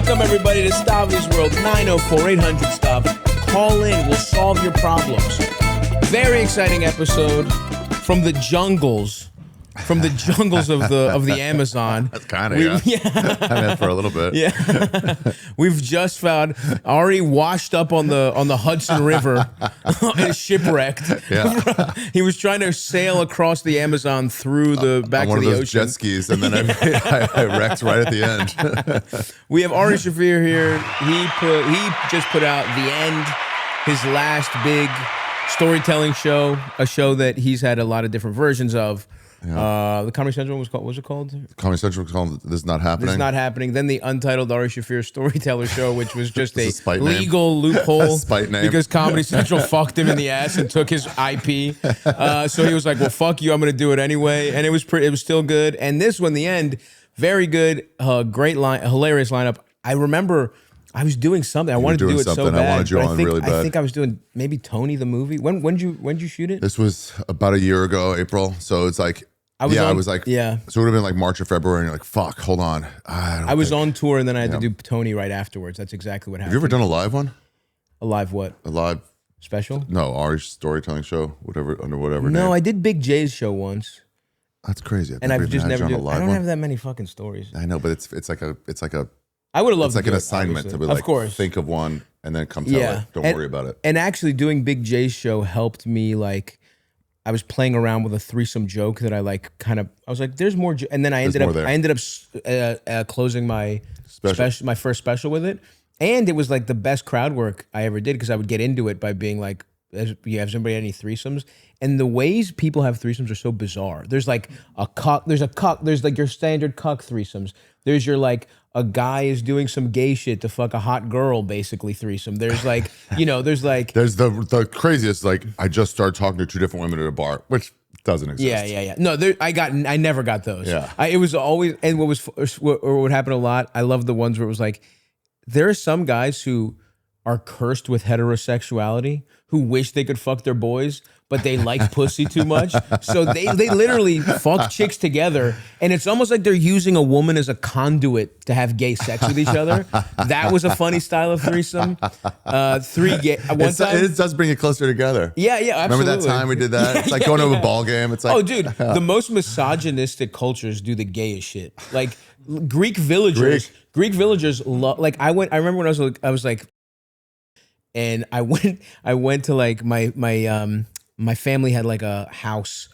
Welcome, everybody, to Stavvy's World. 904-800-STAV. Call in. We'll solve your problems. Very exciting episode from the jungles. From the jungles of the Amazon. That's kind of, yeah. I meant for a little bit. Yeah. We've just found Ari washed up on the Hudson River and shipwrecked. Yeah. He was trying to sail across the Amazon through the back to the ocean. One of those jet skis, and then I wrecked right at the end. We have Ari Shaffir here. He just put out The End, his last big storytelling show, a show that he's had a lot of different versions of. Yeah. The Comedy Central was called. What was it called? Comedy Central was called "This Is Not Happening." This Is Not Happening. Then the Untitled Ari Shaffir Storyteller Show, which was just a legal name. loophole Spite name. because Comedy Central fucked him in the ass and took his IP. So he was like, "Well, fuck you. I'm going to do it anyway." And it was still good. And this one, The End, very good. Great line, hilarious lineup. I remember I was doing something. I wanted to do it so bad. I wanted you on really bad. I think I was doing maybe Tony the movie. When'd you shoot it? This was about a year ago, April. So it's like, So it would have been like March or February, and you're like, fuck, hold on. I was on tour, and then I had to do Tony right afterwards. That's exactly what happened. Have you ever done a live one? A live what? A live special? No, Ari's storytelling show, under whatever name. No, I did Big J's show once. That's crazy. I've just never done. I don't have that many fucking stories. I know, but it's like a. I would have loved. It's like an assignment to be like, of course, think of one and then come tell it. Don't worry about it. And actually, doing Big J's show helped me. Like, I was playing around with a threesome joke that I like. I was like, "There's more," and then I ended up closing my my first special with it, and it was like the best crowd work I ever did because I would get into it by being like, "You have somebody any threesomes?" And the ways people have threesomes are so bizarre. There's like a cuck. There's like your standard cuck threesomes. There's your like a guy is doing some gay shit to fuck a hot girl, basically threesome. There's like, there's the craziest, like, I just started talking to two different women at a bar, which doesn't exist. Yeah. No, I never got those. Yeah. It was always, and what happened a lot, I love the ones where it was like, there are some guys who are cursed with heterosexuality who wish they could fuck their boys, but they like pussy too much. So they literally fuck chicks together, and it's almost like they're using a woman as a conduit to have gay sex with each other. That was a funny style of threesome. It does bring it closer together. Yeah, absolutely. Remember that time we did that? It's like going to a ball game. It's like, oh, dude, the most misogynistic cultures do the gayest shit. Like Greek villagers love. Like I remember when I was like, and I went to like my family had like a house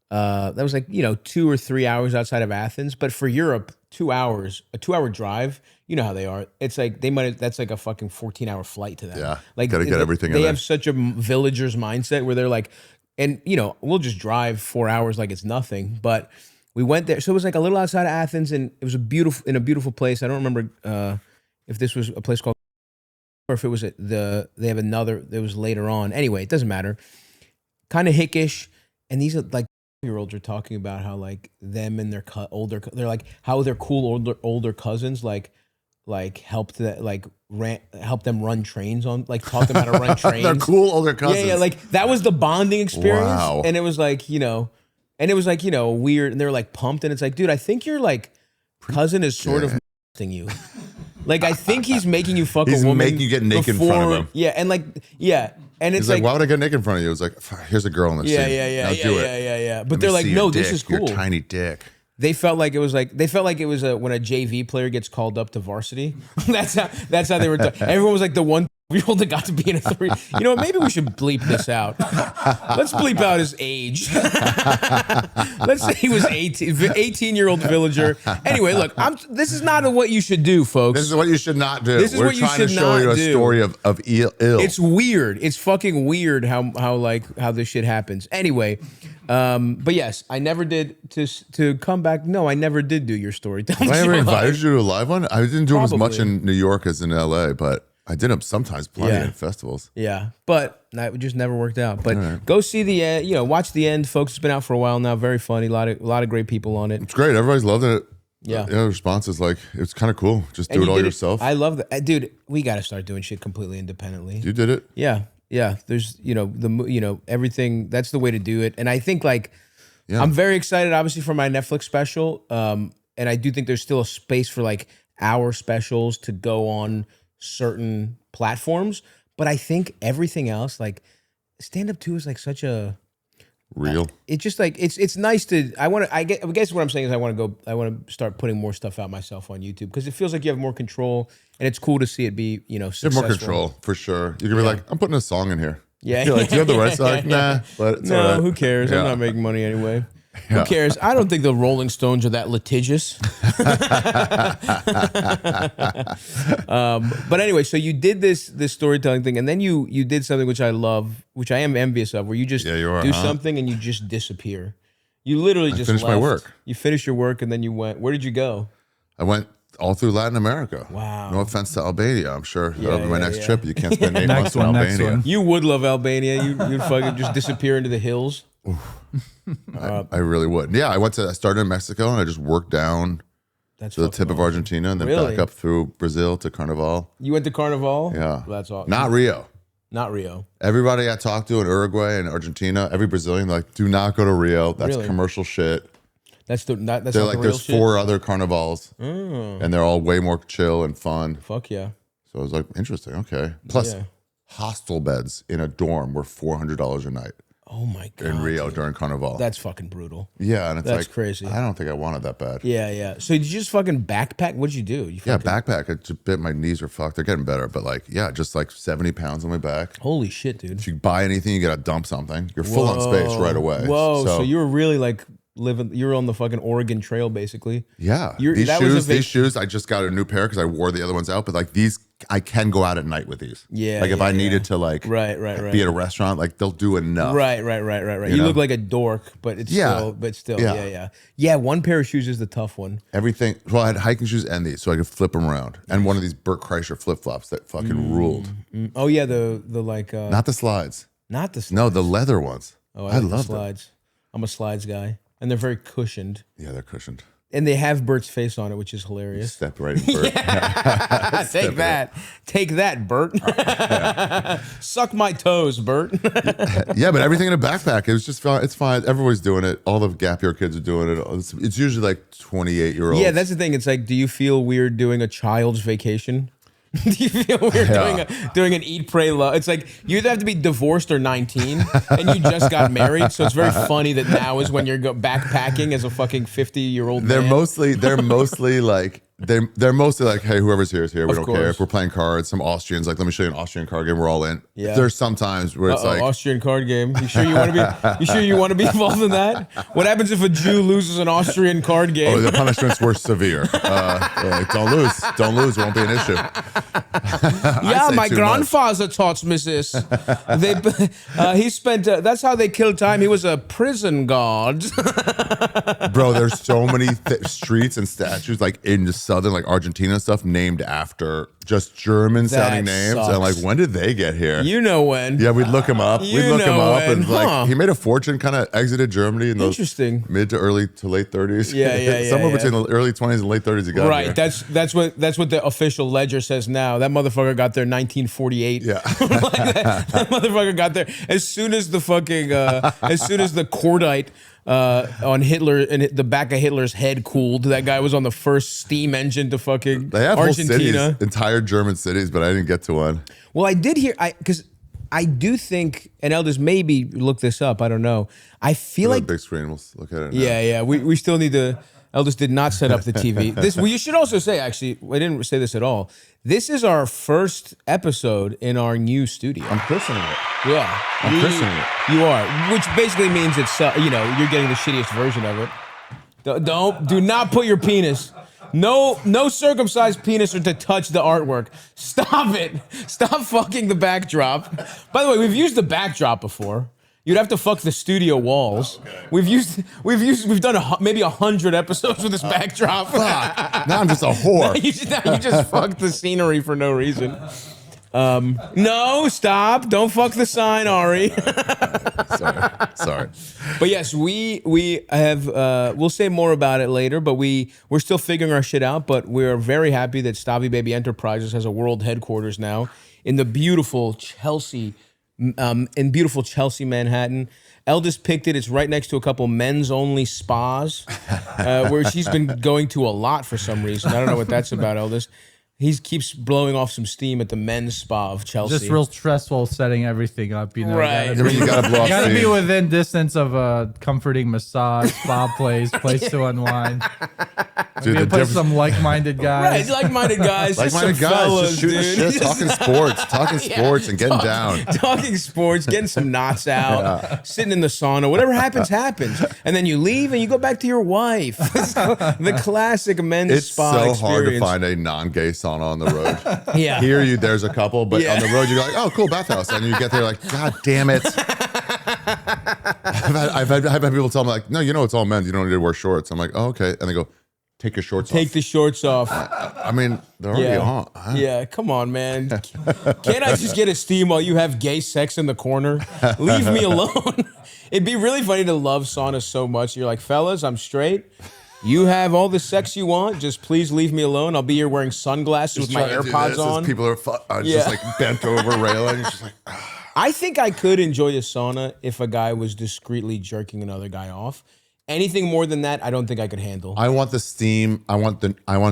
that was like 2 or 3 hours outside of Athens, but for Europe, 2 hours, a 2-hour drive. You know how they are. It's like that's like a fucking 14-hour flight to them. Yeah, like gotta get everything. They have such a villager's mindset where they're like, and we'll just drive 4 hours like it's nothing. But we went there, so it was like a little outside of Athens, and it was a beautiful place. I don't remember if this was a place called, or if it was they have another. It was later on. Anyway, it doesn't matter. Kind of hickish, and these are like year-olds are talking about how like them and their they're like how their cool older cousins like helped help them run trains on, like taught them how to run trains. They're cool older cousins. Yeah, like that was the bonding experience. Wow. And it was like weird, and they were like pumped, and it's like, dude, I think your like cousin is sort of you. Like, I think he's making you fuck a woman. He's making you get naked in front of him. Yeah, and like, and it's he's like, why would I get naked in front of you? It was like, here's a girl in the scene. Yeah. Do it. Yeah. But they're like, no, this is cool. Your tiny dick. They felt like it was when a JV player gets called up to varsity. that's how they were. Everyone was like the 1-year-old that got to be in a 3. You know what? Maybe we should bleep this out. Let's bleep out his age. Let's say he was 18-year-old villager. Anyway, look, this is not what you should do, folks. This is what you should not do. This is what you should not do. We're trying to show you a story of ill. It's weird. It's fucking weird how this shit happens. Anyway, but yes, I never did to come back. No, I never did do your story. I ever invited you to a live one? I didn't do them as much in New York as in LA, but I did them sometimes plenty in festivals. Yeah, but that just never worked out. But go see watch The End, folks. It's been out for a while now. Very funny. A lot of great people on it. It's great. Everybody's loved it. Yeah. The response is like, it's kind of cool. Just do it all yourself. I love that. Dude, we got to start doing shit completely independently. You did it? Yeah. There's, everything. That's the way to do it. And I think I'm very excited, obviously, for my Netflix special. And I do think there's still a space for like hour specials to go on certain platforms. But I think everything else, like stand up too, is like such a real. It's just like it's nice to. I guess what I'm saying is I want to start putting more stuff out myself on YouTube because it feels like you have more control and it's cool to see it be successful. You have more control for sure. You can be like, I'm putting a song in here. Yeah, you're like, do you have the right song? Nah, but it's all right. Who cares? I'm not making money anyway. Who cares? I don't think the Rolling Stones are that litigious. But anyway, so you did this storytelling thing, and then you did something which I love, which I am envious of, where you just do something and you just disappear. You literally just finished my work. You finished your work, and then you went. Where did you go? I went all through Latin America. Wow. No offense to Albania. I'm sure that'll be my next trip. You can't spend 8 months in Albania. You would love Albania. You'd fucking just disappear into the hills. I really would. Yeah, I started in Mexico and I just worked down to the tip of Argentina and then back up through Brazil to Carnival. You went to Carnival? Yeah. Well, that's awesome. Not Rio. Not Rio. Everybody I talked to in Uruguay and Argentina, every Brazilian, like, do not go to Rio. That's commercial shit. That's like, the real there's shit? 4 other carnivals and they're all way more chill and fun. Fuck yeah. So I was like, interesting. Okay. Plus, hostel beds in a dorm were $400 a night. Oh my God. In Rio during Carnival. That's fucking brutal. Yeah, and it's That's crazy. I don't think I wanted that bad. Yeah, yeah. So did you just fucking backpack? What did you do? Backpack. It's a bit, my knees are fucked. They're getting better, but just 70 pounds on my back. Holy shit, dude. If you buy anything, you gotta dump something. You're full on space right away. Whoa, so you were really like you're on the fucking Oregon Trail basically. Yeah. These shoes, I just got a new pair because I wore the other ones out, but like these, I can go out at night with these. Yeah. Like if I needed to right. be at a restaurant, like they'll do enough. Right. You look like a dork, but it's still. Yeah, one pair of shoes is the tough one. Everything. Well, I had hiking shoes and these, so I could flip them around. And one of these Burt Kreischer flip flops that fucking ruled. Oh yeah, the like. Not the slides. Not the slides. No, the leather ones. Oh, I love the slides. Them. I'm a slides guy, and they're very cushioned. Yeah, they're cushioned. And they have Bert's face on it, which is hilarious. Step right in Bert. Take that. Take that, Bert. Suck my toes, Bert. Yeah, but everything in a backpack, it was just fine. It's fine. Everybody's doing it. All the Gap Year kids are doing it. It's usually like 28-year-olds. Yeah, that's the thing. It's like, do you feel weird doing a child's vacation? Do you feel weird doing an eat, pray, love? It's like you either have to be divorced or 19, and you just got married. So it's very funny that now is when you're backpacking as a fucking 50-year-old man. They're mostly like they're mostly like, hey, whoever's here is here. We don't care if we're playing cards. Some Austrians like, let me show you an Austrian card game. We're all in. Yeah. There's sometimes where it's like Austrian card game. You sure you want to be involved in that? What happens if a Jew loses an Austrian card game? Oh, the punishments were severe. Like, don't lose. It won't be an issue. Yeah, my grandfather taught me this. He spent. That's how they killed time. He was a prison guard. Bro, there's so many streets and statues like in the southern, like Argentina and stuff, named after just German sounding names. Sucks. And like, when did they get here? You know when? Yeah, we'd look him up. And like, he made a fortune. Kind of exited Germany in those mid to late 30s. Yeah. Somewhere between the early 20s and late 30s. He got here. That's what the official ledger says now. That motherfucker got there in 1948. Yeah, that motherfucker got there as soon as the fucking as soon as the cordite on Hitler and the back of Hitler's head cooled. That guy was on the first steam engine to fucking they have Argentina. Whole cities, entire German cities, but I didn't get to one. Well, I did hear because I do think, and Elders maybe look this up. I don't know. I feel like big screen. We'll look at it now. Yeah. We still need to. Elders did not set up the TV. You should also say, actually, I didn't say this at all. This is our first episode in our new studio. I'm christening it. Yeah. I'm christening it. You are, which basically means it's, you're getting the shittiest version of it. Do not put your penis. No circumcised penis or to touch the artwork. Stop it. Stop fucking the backdrop. By the way, we've used the backdrop before. You'd have to fuck the studio walls. Okay. We've done maybe 100 episodes with this backdrop. Fuck. Now I'm just a whore. you just fucked the scenery for no reason. No, stop! Don't fuck the sign, Ari. Sorry. But yes, we have. We'll say more about it later. But we're still figuring our shit out. But we're very happy that Stavvy Baby Enterprises has a world headquarters now in the beautiful Chelsea. In beautiful Chelsea, Manhattan. Eldest picked it. It's right next to a couple men's only spas, where she's been going to a lot for some reason. I don't know what that's about, Eldest. He keeps blowing off some steam at the men's spa of Chelsea. Just real stressful setting everything up, you know. Right. You gotta blow off Gotta be steam. within distance of a comforting massage, spa place to unwind. Dude, Maybe the put difference- some like-minded guys. Right, like-minded guys. Like-minded guys, fellas, just shooting the dude. shit, talking sports and getting down. Talking sports, getting some knots out, sitting in the sauna. Whatever happens, happens. And then you leave and you go back to your wife. The classic men's It's spa so experience. hard to find a non-gay sauna on the road. Yeah. Here, there's a couple, but Yeah. on the road, you're like, oh, cool, bathhouse. And you get there like, God damn it. I've had people tell me like, no, it's all men's. You don't need to wear shorts. I'm like, oh, okay. And they go, take your shorts Take off. the shorts off. I mean, they're already Yeah. on. Yeah, come on, man. Can't I just get a steam while you have gay sex in the corner? Leave me alone. It'd be really funny to love saunas so much. You're like, fellas, I'm straight. You have all the sex you want. Just please leave me alone. I'll be here wearing sunglasses with my Trying to do AirPods this as on. People are Yeah. just like bent over railing. It's just like, I think I could enjoy a sauna if a guy was discreetly jerking another guy off. Anything more than that, I don't think I could handle. I want the steam. I want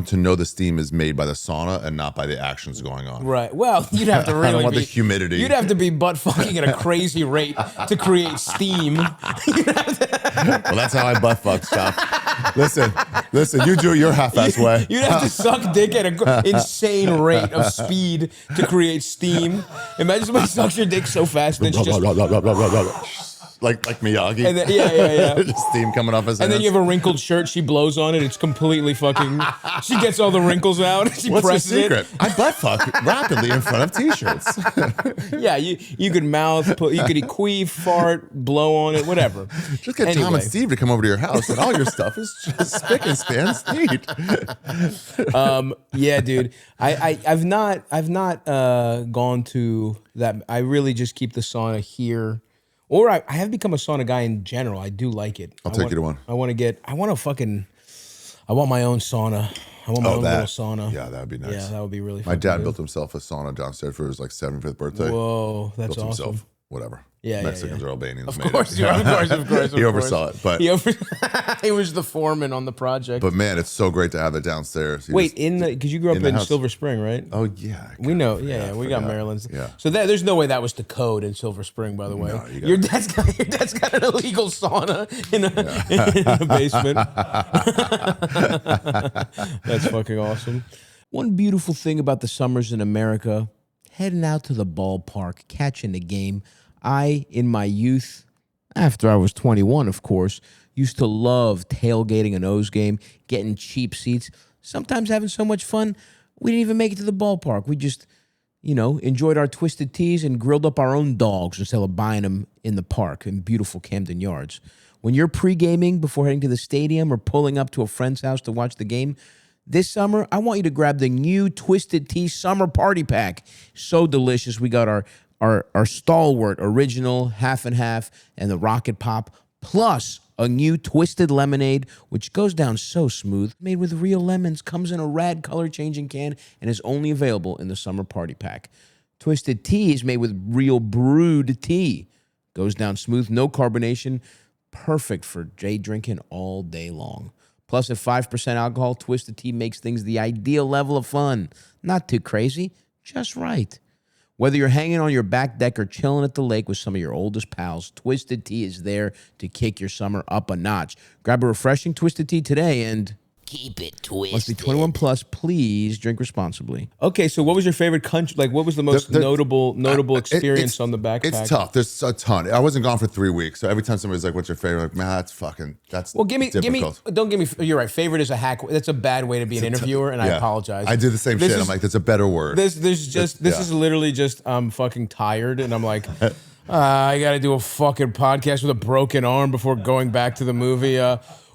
to know the steam is made by the sauna and not by the actions going on. Right. Well, you'd have to really I don't want be, the humidity. You'd have to be butt fucking at a crazy rate to create steam. Well, that's how I butt fuck stuff. Listen, you do it your half-ass way. You'd have to suck dick at an insane rate of speed to create steam. Imagine somebody sucks your dick so fast that you just like Miyagi. and then, yeah. Just steam coming off his hands. And then you have a wrinkled shirt. She blows on it. It's completely fucking. She gets all the wrinkles out. She What's your presses secret? I butt fuck rapidly in front of t-shirts. it. Yeah, you could you could queef, fart, blow on it, whatever. Just get Tom and Steve to come over to your house, and all your stuff is just spick and span neat. Yeah, dude. I've not gone to that. I really just keep the sauna here. Or I have become a sauna guy in general. I do like it. I'll take you to one. I want my own sauna. I want my own little sauna. Yeah, that would be nice. Yeah, that would be really fun. My dad built himself a sauna downstairs for his like 75th birthday. Whoa, that's Built awesome. himself, whatever. Yeah, Mexicans yeah. are Albanians. Of course, of course. He oversaw it, but he was the foreman on the project. but man, it's so great to have it downstairs. Wait, because you grew up in the in house. Silver Spring, right? Oh yeah, We know, yeah, we got Maryland's. Yeah. So there's no way that was the code in Silver Spring, by the way. No, your dad's got an illegal sauna in a basement. That's fucking awesome. One beautiful thing about the summers in America, heading out to the ballpark, catching the game. I, in my youth, after I was 21, of course, used to love tailgating an O's game, getting cheap seats, sometimes having so much fun, we didn't even make it to the ballpark. We just, enjoyed our twisted teas and grilled up our own dogs instead of buying them in the park in beautiful Camden Yards. When you're pre-gaming before heading to the stadium or pulling up to a friend's house to watch the game, this summer, I want you to grab the new Twisted Tea Summer Party Pack. So delicious. We got our stalwart original half and half and the Rocket Pop, plus a new Twisted Lemonade, which goes down so smooth. Made with real lemons, comes in a rad color-changing can, and is only available in the Summer Party Pack. Twisted Tea is made with real brewed tea. Goes down smooth, no carbonation, perfect for day drinking all day long. Plus, at 5% alcohol, Twisted Tea makes things the ideal level of fun. Not too crazy, just right. Whether you're hanging on your back deck or chilling at the lake with some of your oldest pals, Twisted Tea is there to kick your summer up a notch. Grab a refreshing Twisted Tea today and keep it twisted. must be 21 plus. Please drink responsibly. Okay, so what was your favorite country? Like, what was the most notable experience on the backpack? It's tough. There's a ton. I wasn't gone for 3 weeks, so every time somebody's like, "What's your favorite?" I'm like, man, that's Well, give me. difficult. Don't give me. You're right. Favorite is a hack. That's a bad way to be an interviewer, and I Yeah. apologize. I do the same shit. I'm like, that's a better word. This is literally just I'm fucking tired, and I'm like, I got to do a fucking podcast with a broken arm before going back to the movie.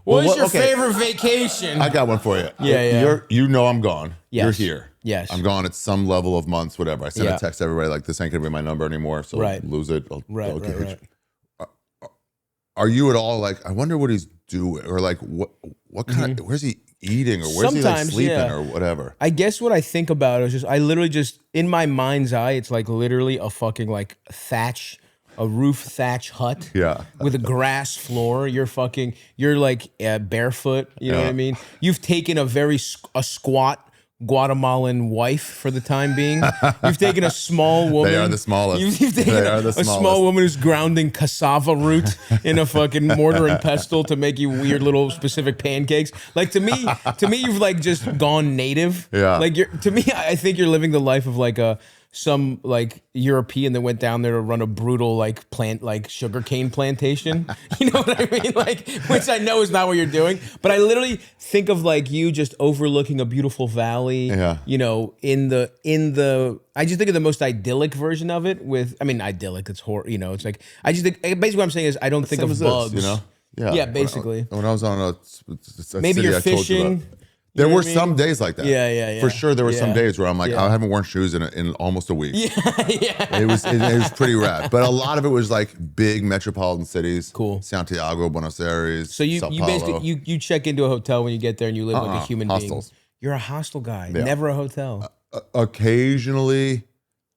What was your favorite vacation? I got one for you. Yeah. I'm gone. Yes. You're here. Yes. I'm gone at some level of months, whatever. I sent Yeah. a text to everybody like, this ain't gonna be my number anymore, so Right. lose it. Right. Are you at all like, I wonder what he's doing, or like what kind of, where's he eating, or where's he like Sometimes, sleeping, yeah. or whatever? I guess what I think about is I literally just in my mind's eye, it's like literally a fucking like thatch a roof thatch hut. Yeah. With a grass floor. You're like barefoot. You know what I mean? You've taken a squat Guatemalan wife for the time being. You've taken a small woman. They are the smallest. You've taken a small woman who's grounding cassava root in a fucking mortar and pestle to make you weird little specific pancakes. Like to me, you've like just gone native. Yeah. Like to me, I think you're living the life of like some like European that went down there to run a brutal like sugarcane plantation. You know what I mean? Like, which I know is not what you're doing, but I literally think of like you just overlooking a beautiful valley. Yeah. You know, I just think of the most idyllic version of it idyllic. It's horror. You know, it's like I just think basically what I'm saying is I don't think of bugs. This, you know? Yeah. Yeah. Basically. When I was on a maybe city you're I told you fishing. about. There were some days like that. Yeah. For sure, there were some days where I'm like, I haven't worn shoes in almost a week. Yeah. It was pretty rad. But a lot of it was like big metropolitan cities. Cool. Santiago, Buenos Aires, So you Sao Paulo. basically you check into a hotel when you get there and you live like a human hostels. being. You're a hostel guy, Yeah. never a hotel. Occasionally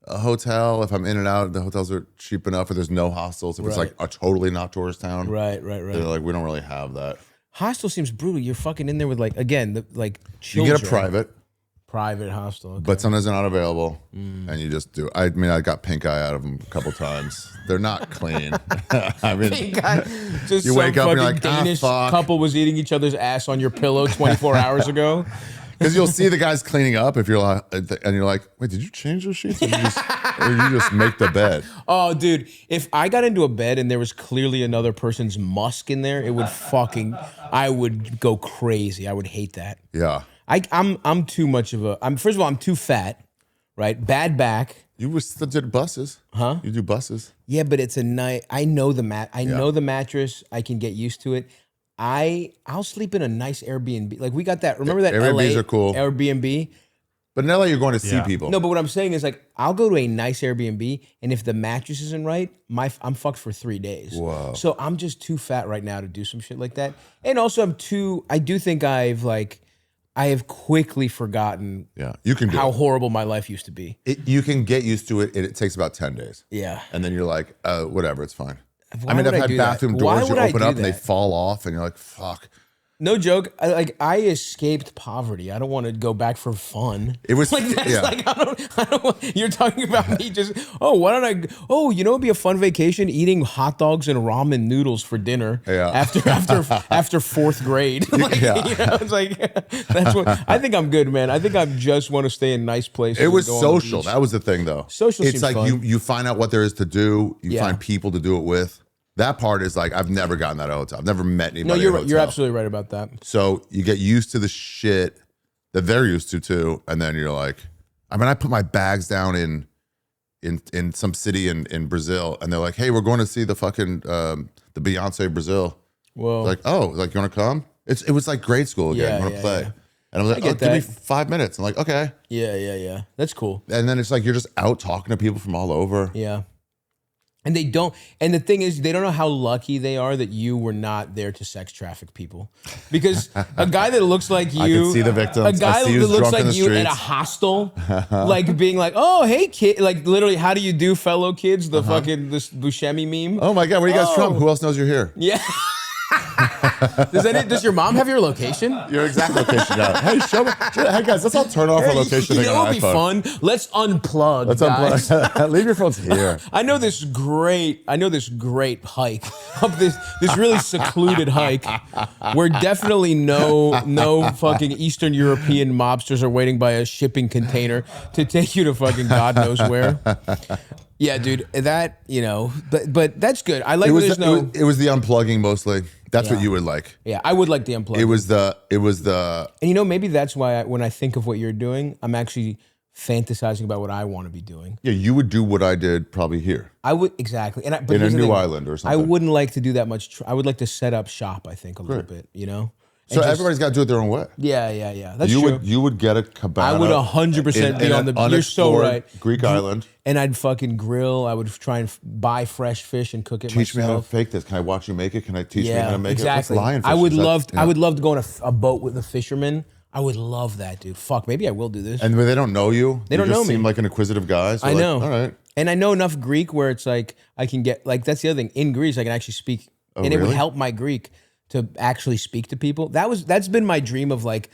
a hotel if I'm in and out. The hotels are cheap enough, or there's no hostels. If it's Right. like a totally not tourist town, Right. they're like, we don't really have that. Hostel seems brutal. You're fucking in there with like again, You children. get a private hostel. Okay. but sometimes they're not available, and you just do. I mean, I got pink eye out of them a couple times. They're not clean. I mean, Just you some wake up and fucking you're like, Danish fuck. couple was eating each other's ass on your pillow 24 hours ago. Because you'll see the guys cleaning up if you're like, and you're like, wait, did you change those sheets? Or did you just make the bed? Oh, dude, if I got into a bed and there was clearly another person's musk in there, I would go crazy. I would hate that. Yeah. I'm too much of first of all, I'm too fat, right? Bad back. You still did buses. Huh? You do buses. Yeah, but it's a night. I know the mattress. I can get used to it. I'll sleep in a nice Airbnb. Like we got that. Remember that Airbnbs LA are cool. Airbnb? But in LA, you're going to see people. No, but what I'm saying is like I'll go to a nice Airbnb, and if the mattress isn't right, I'm fucked for 3 days. Whoa. So I'm just too fat right now to do some shit like that. And also I do think I have quickly forgotten you can do how it. horrible my life used to be. You can get used to it. It takes about 10 days. Yeah. And then you're like, whatever, it's fine. Why would I've I had do that? bathroom Why doors you would I open do up and they that? fall off, and you're like, fuck. No joke. I escaped poverty. I don't want to go back for fun. It was like that's like I don't. You're talking about me just. Oh, why don't I? Oh, it'd be a fun vacation eating hot dogs and ramen noodles for dinner. Yeah. After fourth grade. Like, it's like that's what I think. I'm good, man. I think I just want to stay in nice places. It was and go on the social. beach. That was the thing, though. Social It's seems like fun. you find out what there is to do. You Yeah. find people to do it with. That part is like, I've never gotten that at a hotel. I've never met anybody. No, at a you're hotel. you're absolutely right about that. So you get used to the shit that they're used to too, and then you're like, I put my bags down in some city in Brazil, and they're like, hey, we're going to see the fucking the Beyonce Brazil. Whoa. Like, oh, like you want to come? It was like grade school again. Yeah, You want to yeah, play? yeah. And I was like, get give me that. 5 minutes. I'm like, okay. Yeah. That's cool. And then it's like you're just out talking to people from all over. Yeah. And they don't, and the thing is, they don't know how lucky they are that you were not there to sex traffic people. Because a guy that looks like you, I can see the victims. a guy I see that who's looks drunk in like the you at a streets. hostel, like being like, oh, hey, kid, like literally, how do you do, fellow kids? The fucking, this Buscemi meme. Oh my God, where are you guys from? Who else knows you're here? Yeah. Does your mom have your location? Your exact location out. Hey, show me. Hey guys, let's all turn off our location You thing know on what would be iPhone. fun? Let's unplug. Let's guys. unplug. Leave your phones here. I know this great hike up this really secluded hike where definitely no fucking Eastern European mobsters are waiting by a shipping container to take you to fucking God knows where. Yeah, dude, that, but that's good. I like It was there's no. it was the unplugging mostly. That's what you would like. Yeah, I would like the unplug. It was the And maybe that's why when I think of what you're doing, I'm actually fantasizing about what I want to be doing. yeah. You would do what I did probably here I would exactly, but in a here's the new thing. island or I something. wouldn't like to do that much. I would like to set up shop. I think a little bit, So And just- everybody's got to do it their own way. Yeah. That's You true. would get a cabana. I would 100% be on the. You're so unexplored right. Greek island. And I'd fucking grill. I would try and buy fresh fish and cook it Teach me how to myself. fake this. Can I watch you make it? Can I teach me how Yeah, to make exactly. it? What's lionfish? I would Is that- love. yeah. I would love to go on a boat with a fisherman I would love that, dude. Fuck, maybe I will do this. And when they don't know you, They don't you know just me. seem like an inquisitive guy. So I know. All right. And I know enough Greek where it's like I can get like that's the other thing. In Greece, I can actually speak, and it would really? help my Greek to actually speak to people. That's been my dream of like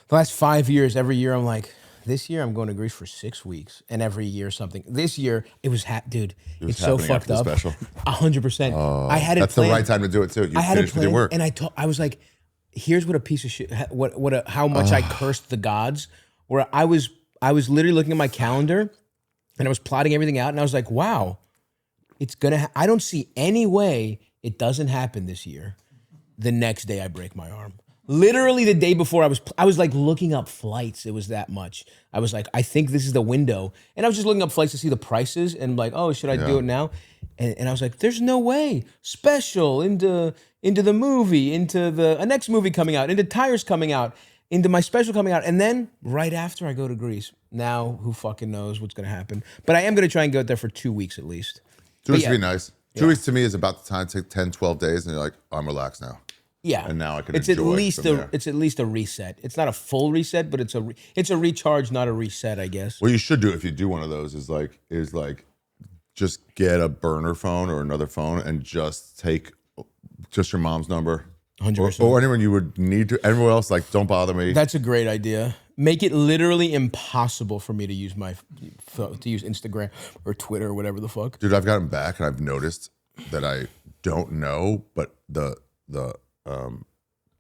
the last 5 years. Every year, I'm like, this year I'm going to Greece for 6 weeks, and every year something. This year it was, dude. It's so happening fucked after the up. special. 100%. I had it. That's planned. the right time to do it too. You I had it finished with your planned, work. and I was like, here's what a piece of shit. How much I cursed the gods. Where I was literally looking at my calendar, and I was plotting everything out, and I was like, wow, it's gonna. I don't see any way it doesn't happen this year. The next day, I break my arm. Literally the day before, I was like looking up flights. It was that much. I was like, I think this is the window, and I was just looking up flights to see the prices, and like, oh, should I do it now? And I was like, there's no way. Special into the movie, into the next movie coming out, into tires coming out, into my special coming out, and then right after I go to Greece. Now, who fucking knows what's gonna happen? But I am gonna try and go there for 2 weeks at least. 2 weeks would be nice. 2 weeks to me is about the time to take 10, 12 days, and you're like, oh, I'm relaxed now. Yeah, And now I can It's enjoy at least from there. it's at least a reset. It's not a full reset, but it's a recharge, not a reset, I guess. What you should do if you do one of those is like just get a burner phone or another phone and just take just your mom's number. 100%. Or anyone you would need to. Everyone else, like, don't bother me. That's a great idea. Make it literally impossible for me to use Instagram or Twitter or whatever the fuck. Dude, I've gotten back and I've noticed that I don't know, but the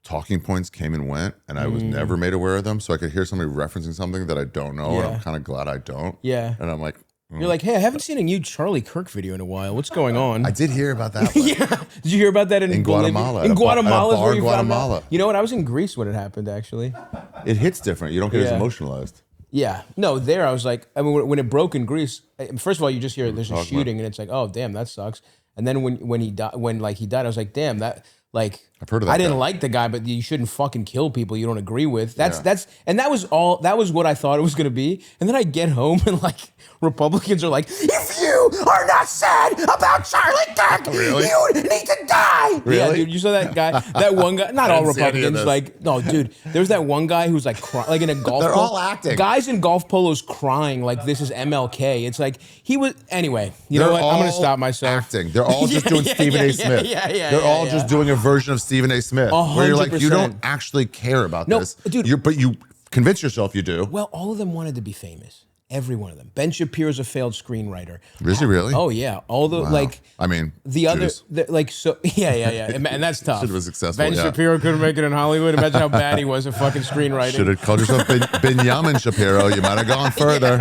talking points came and went, and I was never made aware of them. So I could hear somebody referencing something that I don't know, and I'm kind of glad I don't. Yeah. And I'm like, You're like, hey, I haven't seen a new Charlie Kirk video in a while. What's going on? I did hear about that one. Yeah. Did you hear about that in Bolivia? Guatemala. In Guatemala is bar where in you found Guatemala. out. You know what? I was in Greece when it happened, actually. It hits different. You don't get as Yeah. emotionalized. Yeah. No, there I was like, I mean, when it broke in Greece, first of all, you just hear there's a talking shooting, and it's like, oh, damn, that sucks. And then when he died, I was like, damn, that like. I've heard of that I didn't guy. like the guy, but you shouldn't fucking kill people you don't agree with. That was what I thought it was gonna be. And then I get home and like Republicans are like, if you are not sad about Charlie Kirk, Really? you need to die. Really? Yeah, dude, you saw that guy, that one guy. Not all didn't see any of Republicans. this. Like, no, dude, there's that one guy who's like, like in a golf. They're polo. all acting. Guys in golf polos crying like this is MLK. It's like he was. Anyway, you know They're what? I'm gonna all stop myself. Acting. They're all just doing Stephen A. Smith. They're all just doing a version of Stephen A. Smith. Where you're like, you 100%. don't actually care about No, this. dude. But you convince yourself you do. Well, all of them wanted to be famous. Every one of them. Ben Shapiro's a failed screenwriter. Is he really? Oh yeah, all the like. I mean, The other, Judas. like, so, yeah, and that's tough. Should've been successful, Ben yeah. Shapiro couldn't make it in Hollywood. Imagine how bad he was at fucking screenwriting. Should have called yourself Benjamin Shapiro. You might have gone further.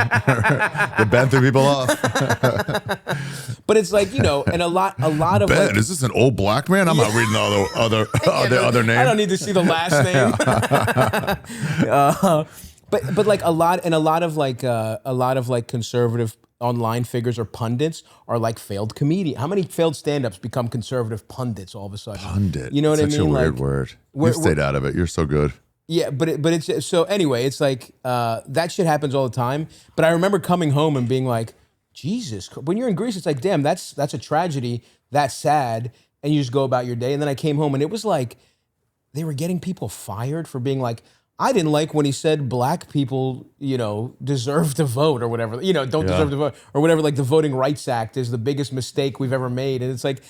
You bent through people off. But it's like, and a lot of Ben, like, is this an old black man? I'm not reading all the other names. I don't need to see the last name. But like a lot of like conservative online figures or pundits are like failed comedians. How many failed stand-ups become conservative pundits all of a sudden? Pundit. You know what Such I mean? a weird Like, word. we're- You stayed out of it. You're so good. Yeah, but it's so anyway. It's like that shit happens all the time. But I remember coming home and being like, Jesus. When you're in Greece, it's like, damn, that's a tragedy. That's sad, and you just go about your day. And then I came home and it was like they were getting people fired for being like, I didn't like when he said black people, deserve to vote or whatever, don't deserve to vote or whatever. Like the Voting Rights Act is the biggest mistake we've ever made, and it's like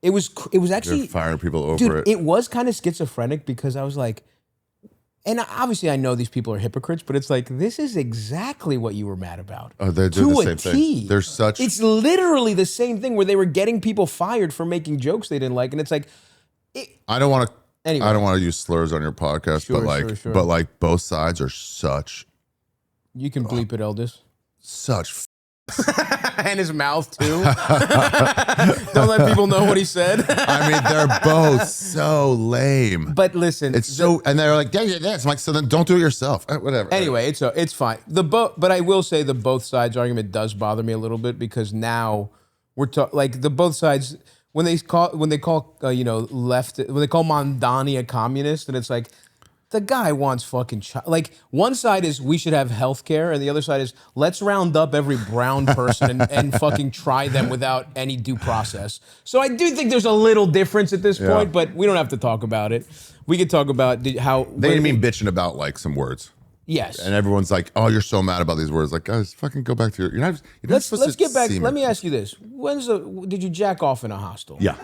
it was actually They're firing people over dude, it. it was kind of schizophrenic because I was like. And obviously, I know these people are hypocrites, but it's like, this is exactly what you were mad about. Oh, they're to the a same T. thing. They're such. It's literally the same thing where they were getting people fired for making jokes they didn't like. And it's like, I don't want to. Anyway. I don't want to use slurs on your podcast, Sure, sure. but like both sides are such you can bleep it, Eldest. such. And his mouth, too. Don't let people know what he said. I mean, they're both so lame. But listen. It's so, and they're like, yeah, I'm like, so then don't do it yourself. Whatever. Anyway, it's fine. But I will say the both sides argument does bother me a little bit because now we're like the both sides when they call left when they call Mondani a communist, and it's like the guy wants fucking like one side is we should have health care and the other side is let's round up every brown person and fucking try them without any due process. So I do think there's a little difference at this point, but we don't have to talk about it. We could talk about how they didn't mean bitching about like some words. Yes. And everyone's like, "Oh, you're so mad about these words." Like, guys, fucking go back to your. You're not supposed let's to get back. see me. Let me ask you this: did you jack off in a hostel? Yeah,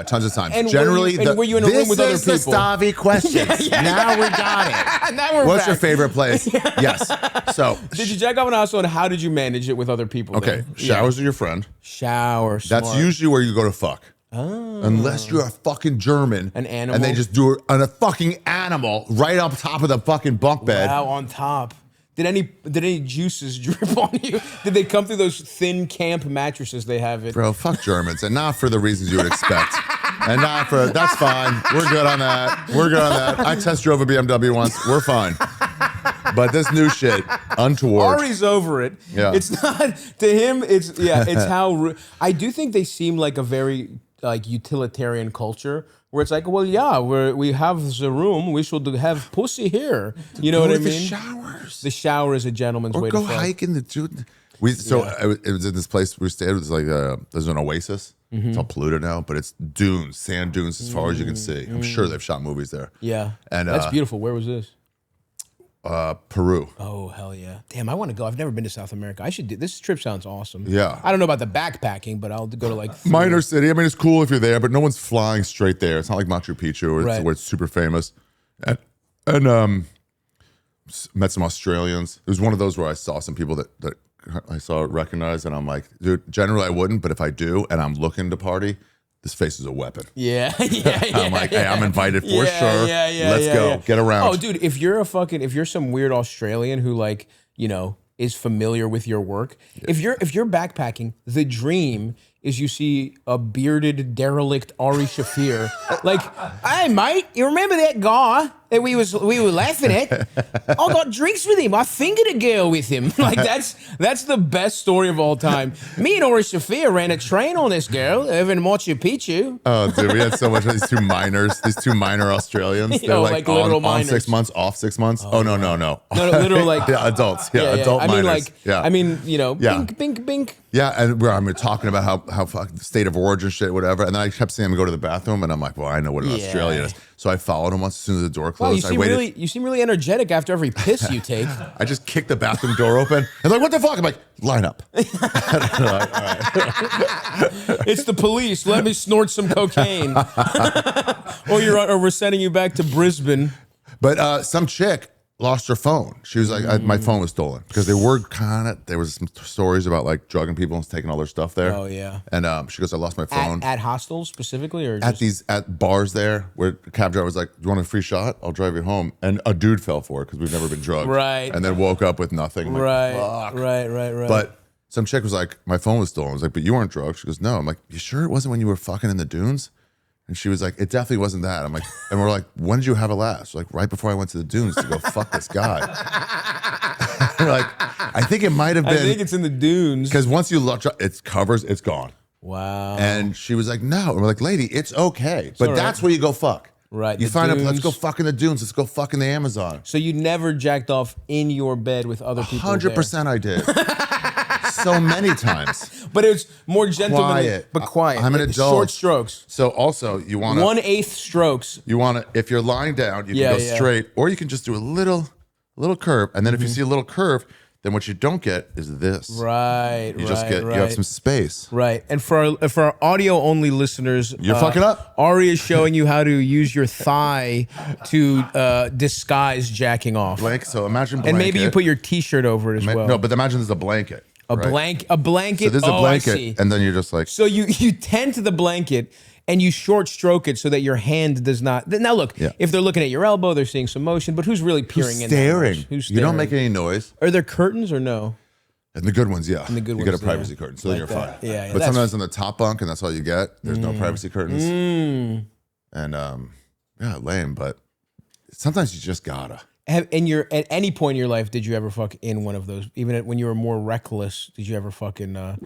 tons of times. And generally, were you in a room with other people? This is the Stavvy question. Now we got it. Now we're What's back. your favorite place? Yes. So, did you jack off in a hostel, and how did you manage it with other people? Okay, showers are your friend. Shower. That's smart. usually where you go to fuck. Oh. Unless you're a fucking German. An animal. And they just do it on a fucking animal right up top of the fucking bunk bed. Wow, on top. Did any juices drip on you? Did they come through those thin camp mattresses they have it? Bro, fuck Germans, and not for the reasons you would expect. And not for, that's fine. We're good on that. We're good on that. I test drove a BMW once. We're fine. But this new shit, untoward. Ari's over it. Yeah. It's not, to him, it's how, I do think they seem like a very like utilitarian culture where it's like, well, yeah, we have the room, we should have pussy here. You know what I mean? The showers. The shower is a gentleman's way to go fuck. hike in the dude. It was in this place we stayed. It was like there's an oasis. It's all polluted now, but it's dunes, sand dunes as far as you can see. I'm sure they've shot movies there. Yeah, and that's beautiful. Where was this? Peru. Oh hell yeah! Damn, I want to go. I've never been to South America. I should do this. Trip sounds awesome. Yeah, I don't know about the backpacking, but I'll go to like minor city. I mean, it's cool if you're there, but no one's flying straight there. It's not like Machu Picchu where it's super famous. And met some Australians. It was one of those where I saw some people that I saw recognized, and I'm like, dude, generally I wouldn't, but if I do and I'm looking to party, this face is a weapon. Yeah. I'm like, hey, I'm invited for sure. Let's go. Get around. Oh, dude, if you're some weird Australian who like, you know, is familiar with your work, if you're backpacking, the dream is you see a bearded derelict Ari Shaffir, like, hey mate, you remember that guy that we were laughing at? I got drinks with him. I fingered a girl with him. Like that's the best story of all time. Me and Ari Shaffir ran a train on this girl over in Machu Picchu. Oh, dude, we had so much of these two minor Australians. They're like on 6 months, off 6 months. Oh no. No, literal like yeah, adults. Yeah, adult minors. I mean, you know, bink. Yeah, and we're talking about how the state of origin shit, whatever. And then I kept seeing him go to the bathroom, and I'm like, well, I know what an Australian is. So I followed him once as soon as the door closed. Wow, you seem really energetic after every piss you take. I just kicked the bathroom door open. And like, what the fuck? I'm like, line up. Like, all right. It's the police. Let me snort some cocaine. or we're sending you back to Brisbane. But some chick lost her phone. She was like, my phone was stolen because there was some stories about like drugging people and taking all their stuff there. Oh yeah. And she goes, I lost my phone. At hostels specifically, or at bars there where the cab driver was like, do you want a free shot? I'll drive you home. And a dude fell for it because we've never been drugged. Right. And then woke up with nothing. I'm like, Right. But some chick was like, my phone was stolen. I was like, but you weren't drugged. She goes, no. I'm like, you sure it wasn't when you were fucking in the dunes? And she was like, it definitely wasn't that. I'm like, and we're like, when did you have it last? Like, right before I went to the dunes to go fuck this guy. We're like, I think it might have been. I think it's in the dunes. Because once you look, it covers, it's gone. Wow. And she was like, no. And we're like, lady, it's okay. But that's where you go fuck. Right. You find out, let's go fuck in the dunes. Let's go fuck in the Amazon. So you never jacked off in your bed with other people 100% I did. So many times. But it was more gentlemanly, but quiet. I'm an adult. Short strokes. So also, you want to 1/8 strokes. You want to, if you're lying down, you can go straight, or you can just do a little curve. And then if you see a little curve, then what you don't get is this. Right. You just get, you have some space. Right. And for our audio only listeners, you're fucking up. Ari is showing you how to use your thigh to disguise jacking off. So imagine blanket. And maybe you put your t-shirt over it as well. No, but imagine there's a blanket. A blanket. So there's a blanket, and then you're just like. So you tent the blanket and you short stroke it so that your hand does not. Now look, if they're looking at your elbow, they're seeing some motion. But who's really peering in? Staring. Who's staring? You don't make any noise. Are there curtains or no? And the good ones, yeah. And the good you ones, get a privacy curtain, so then you're fine. Yeah. But sometimes on the top bunk, and that's all you get. There's no privacy curtains. And lame. But sometimes you just gotta. At any point in your life, did you ever fuck in one of those? Even when you were more reckless, did you ever fucking? I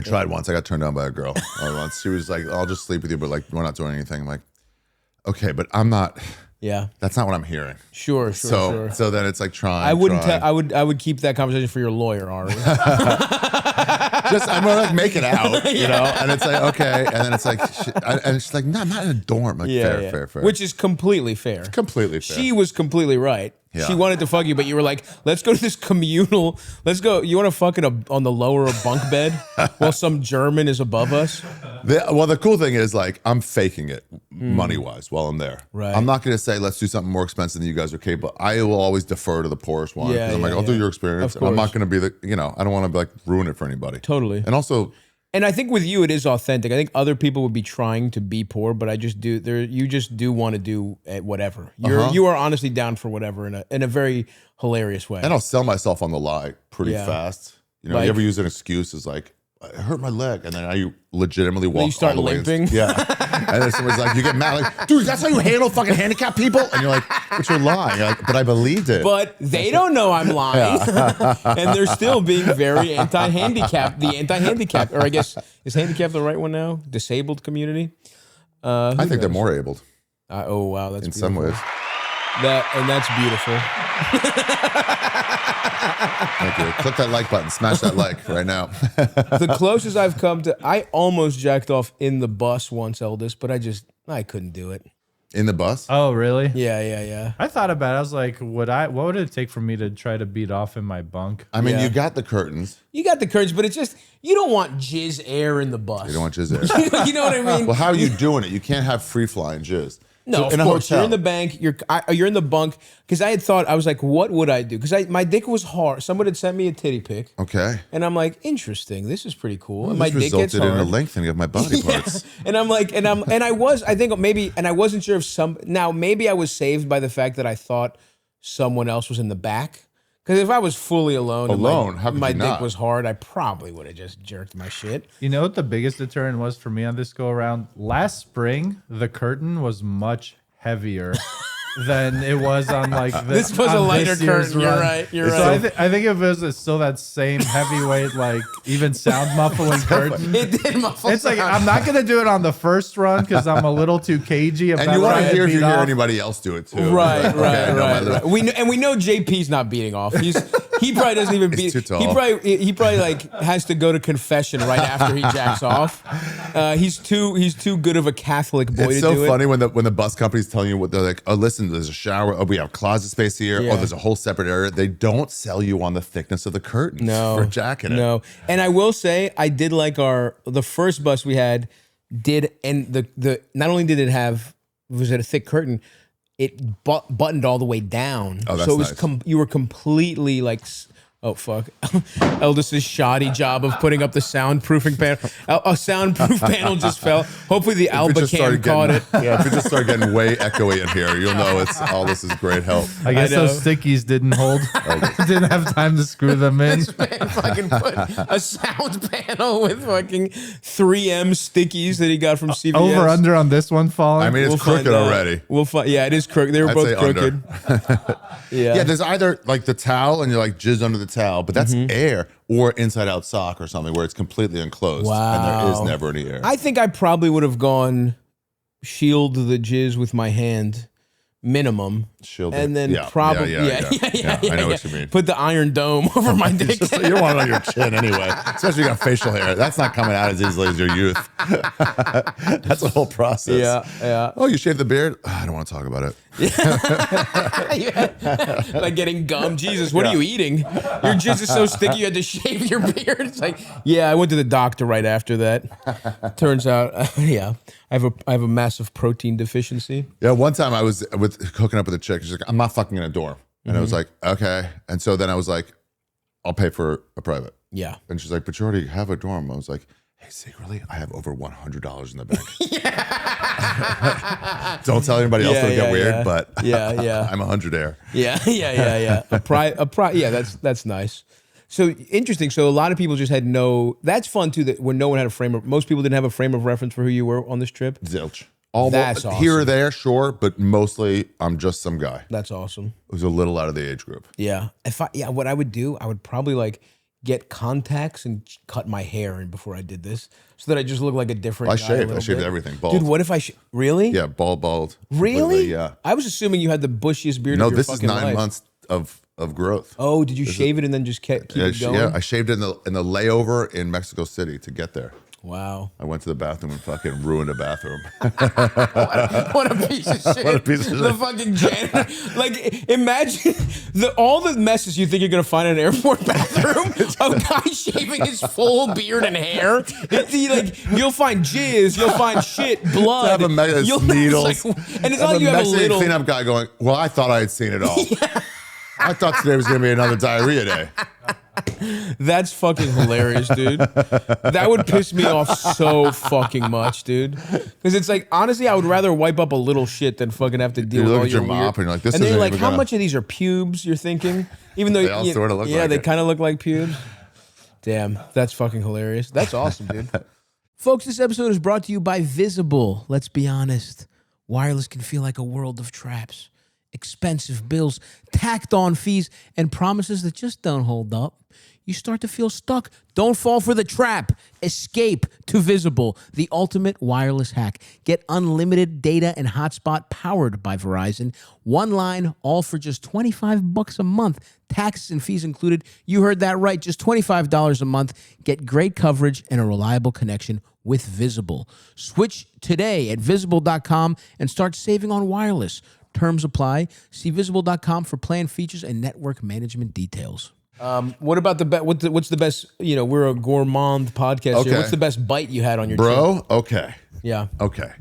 tried once. I got turned down by a girl once. She was like, "I'll just sleep with you, but like we're not doing anything." I'm like, "Okay, but I'm not." Yeah. That's not what I'm hearing. Sure. So then it's like trying. I wouldn't. I would keep that conversation for your lawyer, Ari. Just I'm gonna like make it out, you know, and it's like okay, and then it's like, and she's like, no, I'm not in a dorm. Like fair, Which is completely fair. Completely fair. She was completely right. Yeah. She wanted to fuck you, but you were like, let's go to this communal. Let's go. You want to fuck on the lower bunk bed while some German is above us? Well, the cool thing is like I'm faking it money wise while I'm there. Right. I'm not gonna say let's do something more expensive than you guys are capable. I will always defer to the poorest one because I'm like, I'll do your experience. And I'm not gonna be the, you know, I don't want to like ruin it for anybody. Totally. And also, and I think with you, it is authentic. I think other people would be trying to be poor, but I just do. You just do want to do whatever. You are honestly down for whatever in a very hilarious way. and I'll sell myself on the lie pretty fast. You know, Like- you ever use an excuse as like, I hurt my leg, and then I legitimately walk you start all the limping? way. Yeah, and then somebody's like, you get mad, like, dude, that's how you handle fucking handicapped people, and you're like, but you're lying. You're like, but I believed it. But they don't know I'm lying, and they're still being very anti-handicap. The anti-handicap, or I guess is handicap the right one now? Disabled community. I think they're more abled Oh wow, that's in beautiful. some ways. That's beautiful. Thank you. Click that like button. Smash that like right now. The closest I've come to, I almost jacked off in the bus once, Eldest, but I couldn't do it. In the bus? Oh, really? Yeah. I thought about it. I was like, what would it take for me to try to beat off in my bunk? I mean, Yeah. you got the curtains. You got the courage, but it's just, you don't want jizz air in the bus. You don't want jizz there. You know what I mean? Well, how are you doing it? You can't have free flying jizz. No, So of in a course. hotel. You're in the bank. You're in the bunk. Because I had thought, I was like, what would I do? Because my dick was hard. Someone had sent me a titty pic. Okay. And I'm like, interesting. This is pretty cool. And This my dick gets resulted in hard. a lengthening of my body parts. And I'm like, and I wasn't sure if maybe I was saved by the fact that I thought someone else was in the back. Because if I was fully alone, and how could my you dick not? was hard, I probably would have just jerked my shit. You know what the biggest deterrent was for me on this go around? Last spring, the curtain was much heavier than it was on like This was a lighter curtain. You're right. You're So right. I think if it was still that same heavyweight, like even sound muffling curtain. It did muffle. It's like I'm not gonna do it on the first run because I'm a little too cagey. And you want to hear if you hear anybody else do it too. Right, Like, okay, I know my right. We know JP's not beating off. He probably doesn't even beat. too tall. He probably like has to go to confession right after he jacks off. He's too good of a Catholic boy It's to so do funny when the bus company's telling you what they're like. Oh, listen, there's a shower. Oh, we have closet space here. Yeah. Oh, there's a whole separate area. They don't sell you on the thickness of the curtain for jacking it. No, and I will say I did like the first bus we had and the not only did it have was it a thick curtain, it buttoned all the way down. Oh, that's so it was nice. you were completely like. Oh fuck! Eldest's shoddy job of putting up the soundproofing panel. A soundproof panel just fell. Hopefully the If we Alba just cam started caught it. Yeah, if we just start getting way echoey in here, you'll know it's all this is great help. I guess I know. those stickies didn't hold. Didn't have time to screw them in. This man fucking put a sound panel with fucking 3M stickies that he got from CVS. Over under on this one falling. I mean, it's We'll find crooked out. already. We'll find. Yeah, it is crooked. They were I'd both say crooked. Yeah, there's either like the towel and you're like jizz under the towel, but that's air, or inside out sock or something where it's completely enclosed and there is Wow. never any air. I think I probably would have gone shield the jizz with my hand, minimum, Shield and it. then Yeah, probably yeah. I know what you mean. Put the Iron Dome over my dick. You don't want it on your chin anyway, especially if you got facial hair. That's not coming out as easily as your youth. That's a whole process. Yeah. Oh, you shaved the beard? I don't want to talk about it. Like getting gum. Jesus, what are you eating? Your jizz is so sticky you had to shave your beard. It's like, yeah, I went to the doctor right after that. Turns out, I have a massive protein deficiency. Yeah, one time I was hooking up with a chick. She's like, I'm not fucking in a dorm. And I was like, okay. And so then I was like, I'll pay for a private. Yeah. And she's like, but you already have a dorm. I was like, hey, secretly, I have over $100 in the bank. Don't tell anybody else, Yeah, it'll get yeah, weird, yeah. but Yeah. I'm 100 air. Yeah. Yeah, that's nice. So interesting. So a lot of people just had that's fun too, that when no one had most people didn't have a frame of reference for who you were on this trip. Zilch. That's Here or awesome. there, sure, but mostly I'm just some guy That's awesome. who's a little out of the age group. Yeah. What I would do, I would probably like get contacts and cut my hair in before I did this, so that I just look like a different I guy. shaved. a I little shaved bit. everything. Bald. Dude, what if I really? Yeah, bald. Really? Completely, yeah. I was assuming you had the bushiest beard No, of your this is fucking 9 life. months of growth. Oh, did you shave it and then just keep it going? Yeah, I shaved it in the layover in Mexico City to get there. Wow. I went to the bathroom and fucking ruined the bathroom. What a piece of shit. What a piece of the shit. fucking janitor. Like, imagine all the messes you think you're going to find in an airport bathroom. A guy shaving his full beard and hair. You'll find jizz. You'll find shit, blood. Have needles. And it's not like you have a Mexican little... cleanup guy going, well, I thought I had seen it all. I thought today was going to be another diarrhea day. That's fucking hilarious, dude. That would piss me off so fucking much, dude. Because it's like, honestly, I would rather wipe up a little shit than fucking have to deal You with look all at your your mop and you're like, this and then you're isn't like, even how gonna- much of these are pubes? You're thinking, even though They all sorta look like they it. kind of look like pubes. Damn, that's fucking hilarious. That's awesome, dude. Folks, this episode is brought to you by Visible. Let's be honest, wireless can feel like a world of traps, expensive bills, tacked on fees, and promises that just don't hold up. You start to feel stuck. Don't fall for the trap. Escape to Visible, the ultimate wireless hack. Get unlimited data and hotspot powered by Verizon. One line, all for just $25 a month. Taxes and fees included. You heard that right, just $25 a month. Get great coverage and a reliable connection with Visible. Switch today at Visible.com and start saving on wireless. Terms apply. See Visible.com for plan features and network management details. What about what's the best, we're a gourmand podcast here. Okay. What's the best bite you had on your trip? Bro, okay. Yeah. Okay.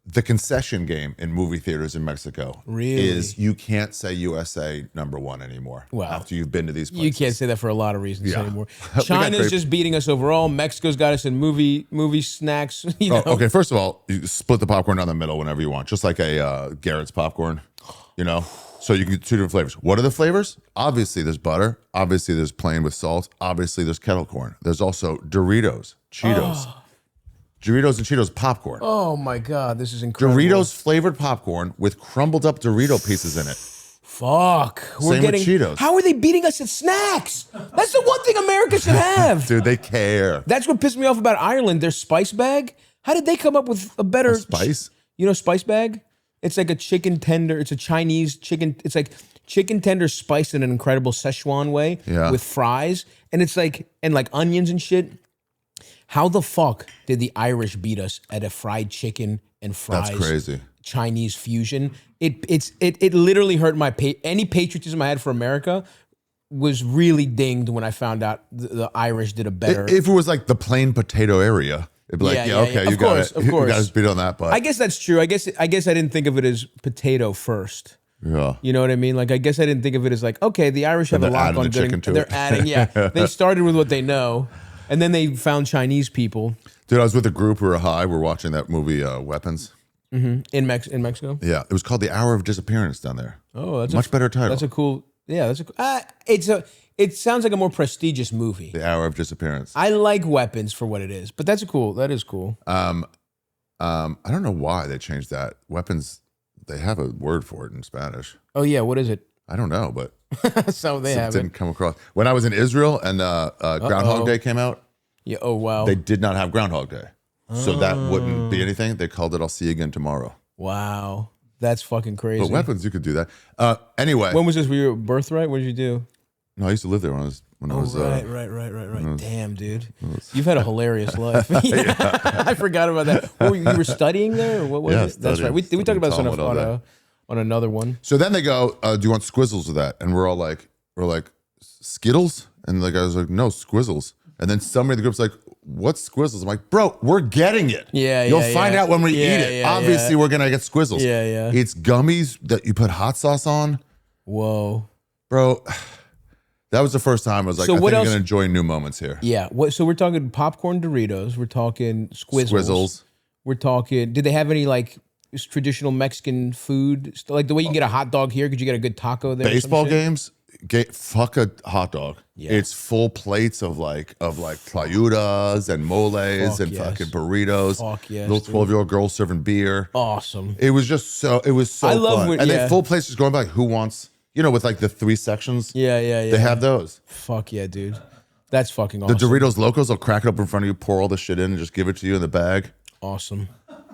The concession game in movie theaters in Mexico Really? is you can't say USA #1 anymore. Wow. After you've been to these places. You can't say that for a lot of reasons Yeah. anymore. We got China's great- just beating us overall. Mexico's got us in movie snacks. Oh, okay, first of all, you split the popcorn down the middle whenever you want, just like a Garrett's popcorn, So you can get 2 different flavors. What are the flavors? Obviously, there's butter. Obviously, there's plain with salt. Obviously, there's kettle corn. There's also Doritos, Cheetos. Doritos and Cheetos popcorn. Oh my God, this is incredible. Doritos flavored popcorn with crumbled up Dorito pieces in it. Fuck. Same with Cheetos. How are they beating us at snacks? That's the one thing America should have. Dude, they care. That's what pissed me off about Ireland. Their spice bag. How did they come up with a better Spice? Spice bag? It's like a chicken tender. It's a Chinese chicken. It's like chicken tender spiced in an incredible Szechuan way Yeah. with fries. And it's like, and like onions and shit. How the fuck did the Irish beat us at a fried chicken and fries? That's crazy. Chinese fusion. It literally hurt my any patriotism I had for America was really dinged when I found out the Irish did a better. If it was like the plain potato area, it'd be like, Yeah, yeah, yeah, okay, yeah. you Of got course, it. of You course. got us beat on that, but I guess that's true. I guess I didn't think of it as potato first. yeah. You know what I mean? Like I guess I didn't think of it as like, okay, the Irish have a they're lock adding on the good. chicken to They're it. adding, yeah. They started with what they know, and then they found Chinese people Dude, I was with a group who were high. We're watching that movie, Weapons. in Mexico. Yeah, it was called The Hour of Disappearance down there. Oh, that's Much better title. That's a cool. Yeah, that's a. It sounds like a more prestigious movie. The Hour of Disappearance. I like Weapons for what it is, but that is cool. I don't know why they changed that. Weapons, they have a word for it in Spanish. Oh yeah, what is it? I don't know, but So they it have didn't it. come across. When I was in Israel and Groundhog Day came out, Yeah. Oh wow. they did not have Groundhog Day. So that wouldn't be anything. They called it I'll see you again tomorrow. Wow, that's fucking crazy. But Weapons, you could do that. Anyway. When was this? Were you at Birthright? What did you do? No, I used to live there when I was Right. Damn, dude, you've had a hilarious life. I forgot about that. You were studying there, or what was Yeah, it? That's studying. right. We talked about this Talmud all day. on another one. So then they go, do you want squizzles with that? And we're like, Skittles? And the guy was like, no, squizzles. And then somebody in the group's like, what's squizzles? I'm like, bro, we're getting it. Yeah, You'll yeah, find yeah. out when we Yeah, eat it. yeah, Obviously, yeah. we're going to get squizzles. Yeah, yeah. It's gummies that you put hot sauce on. Whoa. Bro, that was the first time I was like, So I think what I'm else- going to enjoy new moments here. Yeah. So we're talking popcorn Doritos. We're talking Squizzles. We're talking. Did they have any like traditional Mexican food, like the way you can get a hot dog here? Could you get a good taco there? or some Baseball shit? games, fuck a hot dog. Yeah. It's full plates of tlayudas and moles Fuck and yes. fucking burritos. Fuck yes, Little dude. 12-year-old girls serving beer. Awesome. It was so I love fun. when- and yeah. then full plates just going back. Who wants you know, with like the 3 sections. Yeah. They have those. Fuck yeah, dude. That's fucking The awesome. Doritos Locos, they'll crack it up in front of you, pour all the shit in, and just give it to you in the bag. Awesome.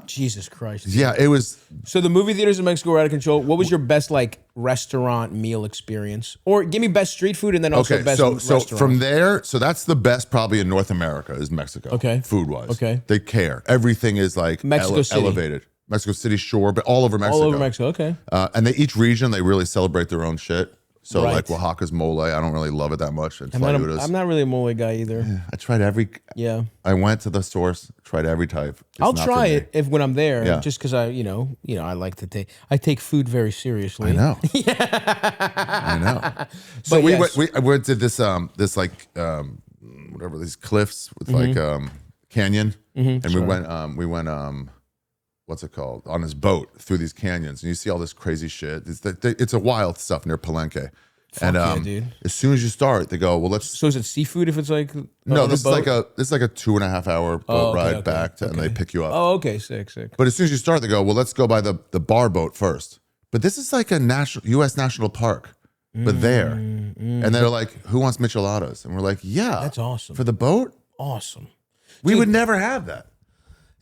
Jesus Christ. Dude. Yeah, it was. So the movie theaters in Mexico were out of control. What was your best like restaurant meal experience? Or give me best street food and then also Okay, best so restaurant. from there, so that's the best probably in North America is Mexico. Okay. Food-wise. Okay. They care. Everything is like Mexico City. elevated. Mexico City, sure, but all over Mexico. All over Mexico, okay. And each region, they really celebrate their own shit. So Right. like Oaxaca's mole, I don't really love it that much. And I'm not really a mole guy either. I tried every. Yeah. I went to the source, tried every type. It's I'll not try for me. it when I'm there, Yeah. just because I like to I take food very seriously. I know. I know. So But we yes. went to this like whatever these cliffs with like canyon, and we went what's it called, on this boat through these canyons, and you see all this crazy shit. It's a wild stuff near Palenque. And yeah, dude. as soon as you start, they go, well, let's. So is it seafood if it's like No, on a this boat? is like a 2.5 hour boat ride back, and they pick you up. Oh, okay, sick. But as soon as you start, they go, well, let's go by the bar boat first. But this is like a U.S. national park, but there. And they're like, who wants micheladas? And we're like, yeah. That's awesome. For the boat? Awesome. We would never have that.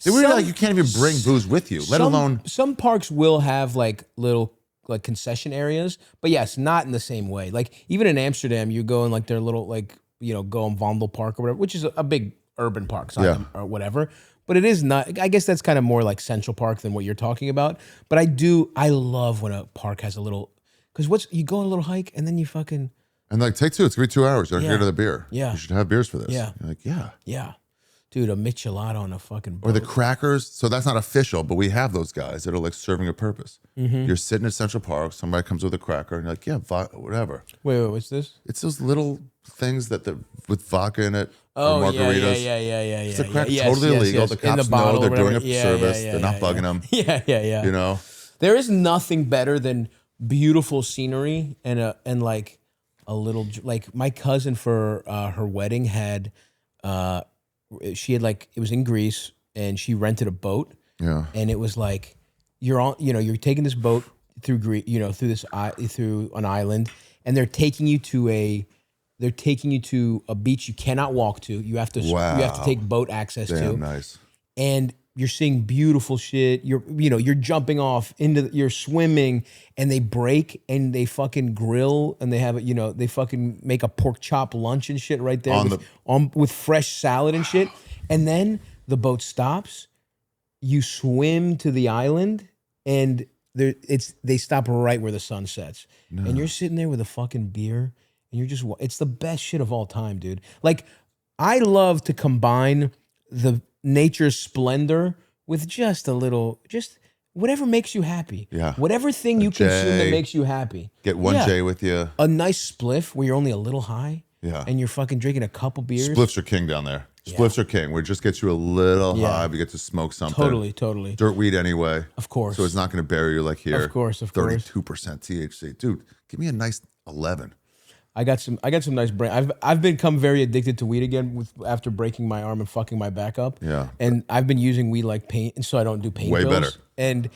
They were like, you can't even bring booze with you, let alone. Some parks will have like little like concession areas, but yes, not in the same way. Like even in Amsterdam, you go in like their little like go in Vondel Park or whatever, which is a big urban park, or whatever. But it is not. I guess that's kind of more like Central Park than what you're talking about. But I love when a park has a little, because you go on a little hike and then you fucking. And like, take 2. It's gonna be 2 hours. You're gonna get to the beer. Yeah. You should have beers for this. Yeah. You're like, yeah. Yeah. Dude, a michelada on a fucking boat. Or the crackers. So that's not official, but we have those guys that are like serving a purpose. You're sitting at Central Park, somebody comes with a cracker, and you're like, yeah, whatever. Wait, what's this? It's those little things that with vodka in it. Oh, or yeah. margaritas. It's a crack, Yes, totally yes, illegal. yes. The In cops bottle know or they're doing whatever. a service. They're not bugging them. Yeah. You know? There is nothing better than beautiful scenery and like a little, like my cousin for her wedding had she had like, it was in Greece and she rented a boat. Yeah. And it was like you're taking this boat through Greece, through an island, and they're taking you to a beach you cannot walk to. You have to take boat access to. Damn nice. And you're seeing beautiful shit. You're jumping off you're swimming, and they break and they fucking grill and they have they fucking make a pork chop lunch and shit right there with fresh salad and shit. And then the boat stops. You swim to the island, and they stop right where the sun sets. No. And you're sitting there with a fucking beer, and it's the best shit of all time, dude. Like, I love to combine the nature's splendor with just whatever makes you happy. Yeah. Whatever thing you consume that makes you happy. Get one J with you. A nice spliff where you're only a little high. Yeah. And you're fucking drinking a couple beers. Spliffs are king down there. Spliffs are king. We just get you a little high. We get to smoke something. Totally. Dirt weed anyway. Of course. So it's not going to bury you like here. Of course. 32% THC. Dude, give me a nice 11. I got some nice brain. I've become very addicted to weed again after breaking my arm and fucking my back up. Yeah. And I've been using weed like pain, and so I don't do pain Way pills. better. And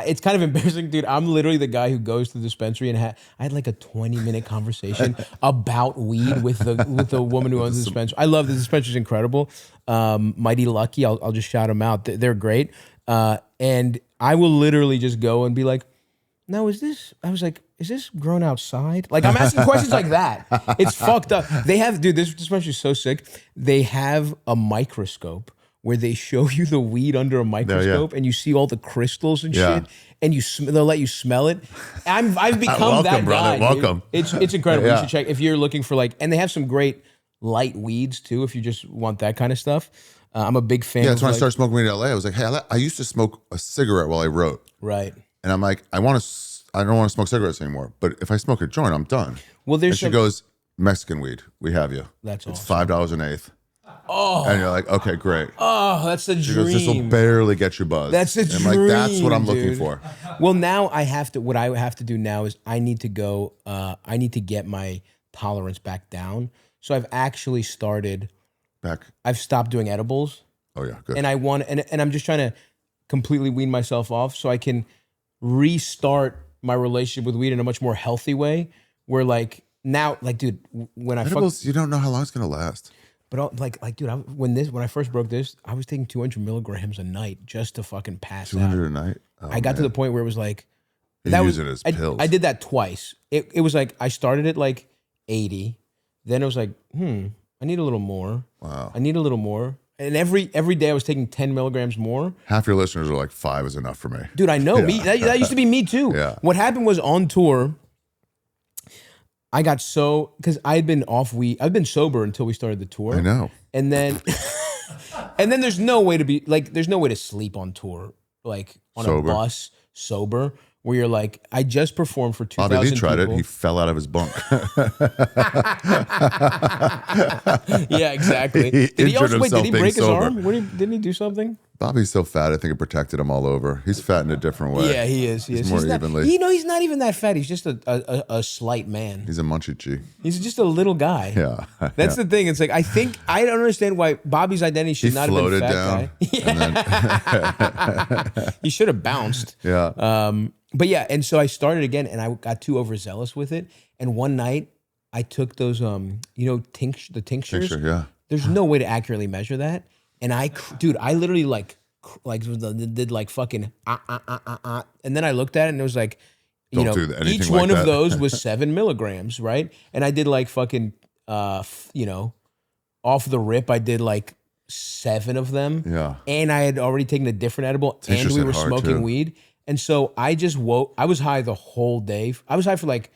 it's kind of embarrassing, dude. I'm literally the guy who goes to the dispensary, and I had like a 20-minute conversation about weed with the woman who owns the dispensary. I love the dispensary; is incredible. Mighty Lucky, I'll just shout them out. They're great. And I will literally just go and be like, "No, is this?" I was like, "Is this grown outside?" Like, I'm asking questions like that. It's fucked up. This dispensary is so sick. They have a microscope where they show you the weed under a microscope, and you see all the crystals and shit, and they'll let you smell it. I've become that guy. Welcome. Dude. It's incredible. You should check if you're looking for and they have some great light weeds too if you just want that kind of stuff. I'm a big fan. Yeah, that's when I started smoking weed in LA. I was like, hey, I used to smoke a cigarette while I wrote. Right. And I'm like, I don't want to smoke cigarettes anymore. But if I smoke a joint, I'm done. Well, she goes, Mexican weed, we have you. That's It's awesome. $5 an eighth. Oh. And you're like, okay, great. Oh, that's the She dream. goes, this will barely get you buzzed. That's a and dream. I'm like, that's what I'm looking dude. for. Well, now what I have to do now is I need to go, I need to get my tolerance back down. So I've actually I've stopped doing edibles. Oh yeah, good. And and I'm just trying to completely wean myself off so I can restart my relationship with weed in a much more healthy way. Where like now, like, dude, when I Edibles, you don't know how long it's gonna last. But like, dude, when I first broke this, I was taking 200 milligrams a night just to fucking pass 200 out. a night. Oh, I got to the point where it was like, you use it as pills. I did that twice. It was like I started at like 80, then it was like, I need a little more. Wow. I need a little more. And every day I was taking 10 milligrams more. Half your listeners are like 5 is enough for me. Dude, I know. Me that used to be me too. Yeah. What happened was on tour, I got so, because I'd been off weed. I've been sober until we started the tour. I know. And then there's no way to be like, there's no way to sleep on tour, like on Sober. a bus sober, where you're like, I just performed for 2,000 Bobby Lee tried people. it. He fell out of his bunk. Yeah, exactly. He Did he injured also, wait, did he himself being break his sober. arm? Didn't he do something? Bobby's so fat, I think it protected him all over. He's fat in a different way. Yeah, he is. He's more not, evenly. he's not even that fat. He's just a slight man. He's a munchie. He's just a little guy. Yeah. That's the thing. It's like, I don't understand why Bobby's identity should not have been floated fat down. guy. Yeah. He should have bounced. Yeah. But yeah, and so I started again, and I got too overzealous with it. And one night, I took those, the tinctures. Tincture, yeah. There's no way to accurately measure that. And I literally did like fucking and then I looked at it and it was like, Don't do anything each like one that. of those was 7 milligrams, right? And I did like fucking, off the rip, I did like 7 of them. Yeah. And I had already taken a different edible, Tinctures and we hit were hard, smoking too. weed. And so I just woke. I was high the whole day. I was high for like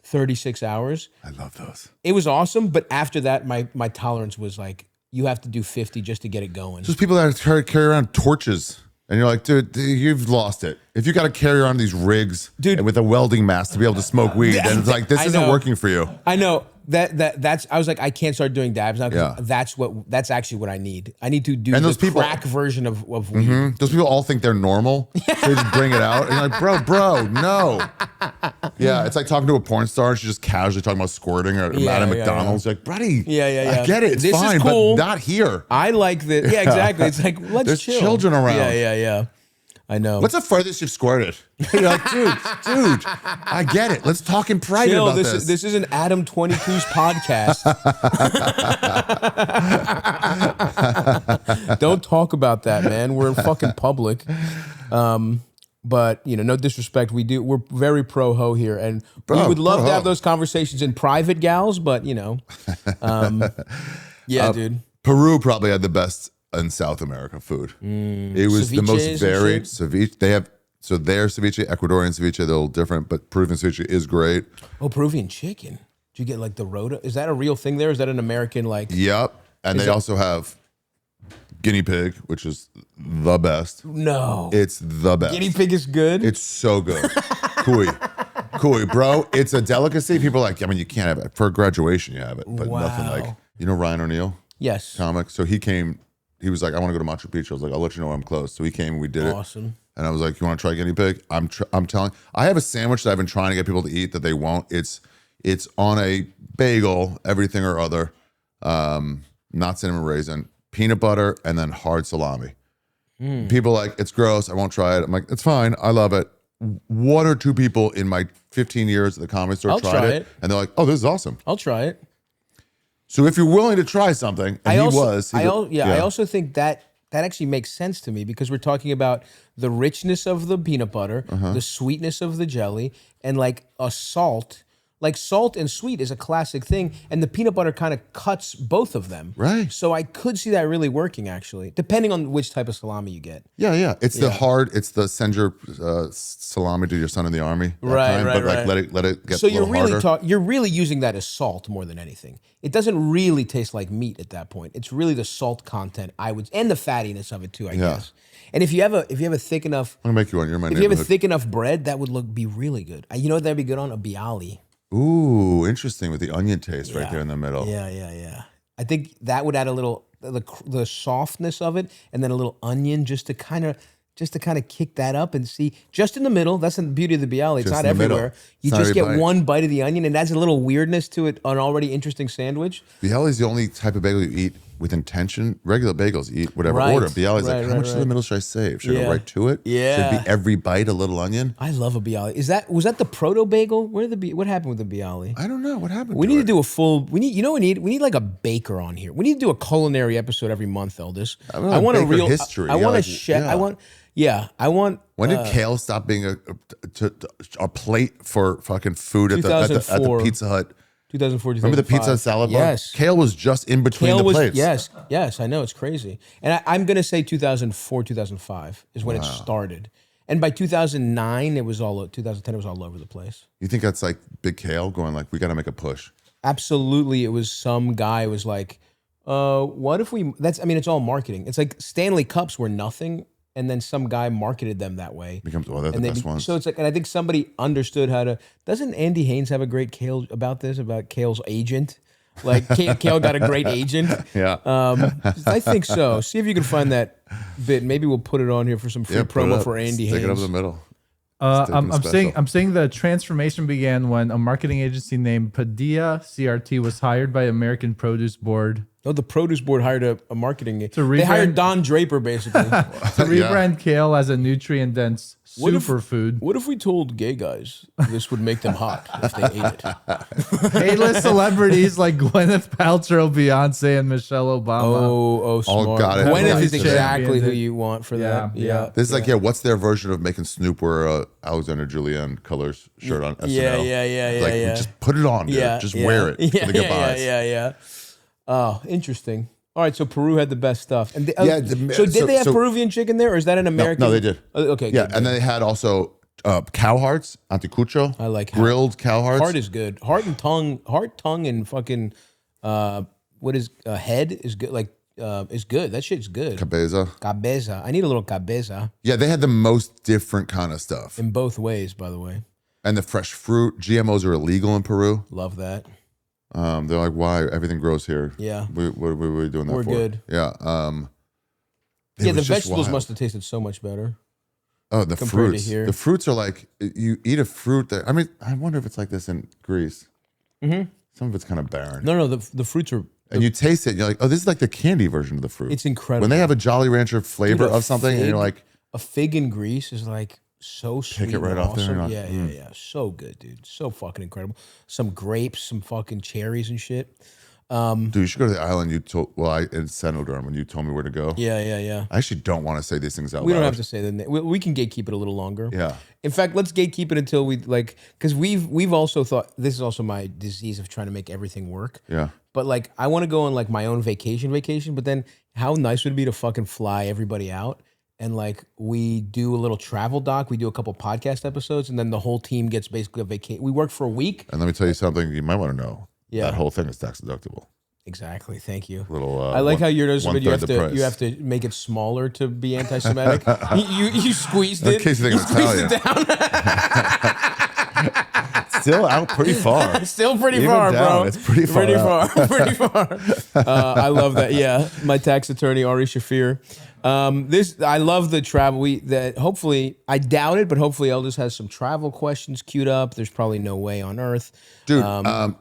36 hours. I love those. It was awesome, but after that, my tolerance was like, you have to do 50 just to get it going. There's people that carry around torches. And you're like, dude, you've lost it. If you got to carry around these rigs and with a welding mask to be able to smoke weed, then it's like, this isn't working for you. I know. That's I was like, I can't start doing dabs now Yeah. because that's actually what I need. I need to do And those the people- crack version of weed. Those people all think they're normal. So they just bring it out. And you're like, bro, no. Yeah, it's like talking to a porn star and she's just casually talking about squirting or Yeah, at a yeah, McDonald's. You're like, buddy, Yeah. I get it. It's This is fine, cool. but not here. I like that. Yeah, exactly. It's like, let's There's chill. children around. Yeah. I know. What's the furthest you've squirted? You're like, dude, I get it. Let's talk in private Chill, about this. This is an Adam 22's podcast. Don't talk about that, man. We're in fucking public. But no disrespect. We're very pro ho here, and we would love to pro-ho. have those conversations in private, gals. But yeah, dude. Peru probably had the best in South America food. It was the most Ceviches and varied shit? ceviche. They have their ceviche, Ecuadorian ceviche, they're a little different, but Peruvian ceviche is great. Oh, Peruvian chicken. Do you get like the rota? Is that a real thing there? Is that an American like? Yep, and they also have guinea pig, which is the best. No, It's the best. guinea pig is good. It's so good. Kui, bro. It's a delicacy. People are like, I mean, you can't have it. For graduation, you have it, but nothing Wow. like, Ryan O'Neal, yes, comic. So he came, he was like, I want to go to Machu Picchu. I was like, I'll let you know when I'm close. So he came and we did it. awesome. And I was like, you want to try guinea pig? I'm telling, I have a sandwich that I've been trying to get people to eat that they won't. It's on a bagel, everything or other, not cinnamon raisin, peanut butter, and then hard salami. People are like, it's gross. I won't try it. I'm like, it's fine. I love it. 1 or 2 people in my 15 years at the comedy store I'll tried try it, it. and they're like, oh, this is awesome. I'll try it. So if you're willing to try something, and I I also think that actually makes sense to me because we're talking about the richness of the peanut butter, the sweetness of the jelly, and like a salt. Like salt and sweet is a classic thing, and the peanut butter kind of cuts both of them. Right. So I could see that really working actually, depending on which type of salami you get. Yeah. It's the send your salami to your son in the army. That Right. But like let it get So a little harder. you're really using that as salt more than anything. It doesn't really taste like meat at that point. It's really the salt content and the fattiness of it too, I guess. And if you have a thick enough, I'm gonna make you one. You're in my if you have a neighborhood. thick enough bread, that would be really good. You know what that'd be good on? A bialy. Ooh, interesting with the onion taste right there in the middle. Yeah. I think that would add a little the softness of it, and then a little onion just to kind of kick that up and see just in the middle. That's the beauty of the bialy. It's Just not in the middle. everywhere. It's You not just every get bite. one bite of the onion, and adds a little weirdness to it, an already interesting sandwich. Bialy is the only type of bagel you eat with intention. Regular bagels, eat whatever Right. order. Bialy's Right, like, how right, much to the right. middle should I save? Should I Yeah. go right to it? Yeah. Should it be every bite a little onion? I love a bialy. Was that the proto bagel? What happened with the bialy? I don't know what happened. We need to it. do a full. We need like a baker on here. We need to do a culinary episode every month, Eldis. I want a baker history. I Yeah, want a like, chef. yeah. I want. When did kale stop being a plate for fucking food at the 2004. Pizza Hut? 2004. Remember the pizza salad bar? Yes. Kale was just in between the plates. Yes. I know it's crazy, and I'm gonna say 2004, 2005 is when it started, and by 2009 it was all. 2010 it was all over the place. You think that's like Big Kale going like, we got to make a push? Absolutely, it was some guy was like, what if we? It's all marketing. It's like Stanley Cups were nothing. And then some guy marketed them that way. They're the best ones. So it's like, and I think somebody understood how to. Doesn't Andy Haynes have a great Kale about Kale's agent? Like Kale got a great agent. Yeah. I think so. See if you can find that bit. Maybe we'll put it on here for some free promo for Andy Haynes. Stick it up in the middle. I'm saying the transformation began when a marketing agency named Padilla CRT was hired by American Produce Board No, the produce board hired a marketing. They rebrand- hired Don Draper basically. to rebrand kale as a nutrient-dense superfood. What if we told gay guys this would make them hot if they ate it? A-list celebrities like Gwyneth Paltrow, Beyonce, and Michelle Obama. Oh, smart. got it. Gwyneth Got is it. exactly who you want for that. Yeah. This is like, what's their version of making Snoop wear a Alexander Julian colors shirt on SNL? Yeah. Just put it on, dude. Just wear it for the goodbyes. Yeah. Oh, interesting. All right, so Peru had the best stuff. And so did they have Peruvian chicken there, or is that an American? No, they did. Okay, yeah, good. and then they had also cow hearts, anticucho. I like grilled cow hearts. Heart is good. Heart, tongue, and fucking what is head is good. Like is good. That shit's good. Cabeza. I need a little cabeza. Yeah, they had the most different kind of stuff in both ways, by the way. And the fresh fruit. GMOs are illegal in Peru. Love that. They're like, why? Everything grows here. Yeah. What are we doing that for? We're good. Yeah. The vegetables must have tasted so much better. Oh, the fruits. The fruits are like, you eat a fruit that, I wonder if it's like this in Greece. Mm-hmm. Some of it's kind of barren. No, the fruits are. And you taste it, and you're like, oh, this is like the candy version of the fruit. It's incredible. When they have a Jolly Rancher flavor of something, and you're like. A fig in Greece is like so sweet. Pick it right off there. Yeah. So good, dude. So fucking incredible. Some grapes, some fucking cherries and shit. Dude, you should go to the island in Senodorm when you told me where to go. Yeah. I actually don't want to say these things out loud. We don't have to say the name. We can gatekeep it a little longer. Yeah. In fact, let's gatekeep it until we like, because we've also thought, this is also my disease of trying to make everything work. Yeah. But like, I want to go on like my own vacation, but then how nice would it be to fucking fly everybody out? And like we do a little travel doc, we do a couple podcast episodes, and then the whole team gets basically a vacation. We work for a week. And let me tell you something you might want to know. Yeah. That whole thing is tax deductible. Exactly. Thank you. I like how yours, but you have to make it smaller to be anti-Semitic. you squeezed it. In case you think I'm squeezed it down. Still out pretty far. Still pretty Even far, down, bro. It's pretty far. Pretty far. I love that. Yeah, my tax attorney Ari Shaffir. I love the travel. Hopefully, I doubt it, but hopefully Eldis has some travel questions queued up. There's probably no way on earth, dude. I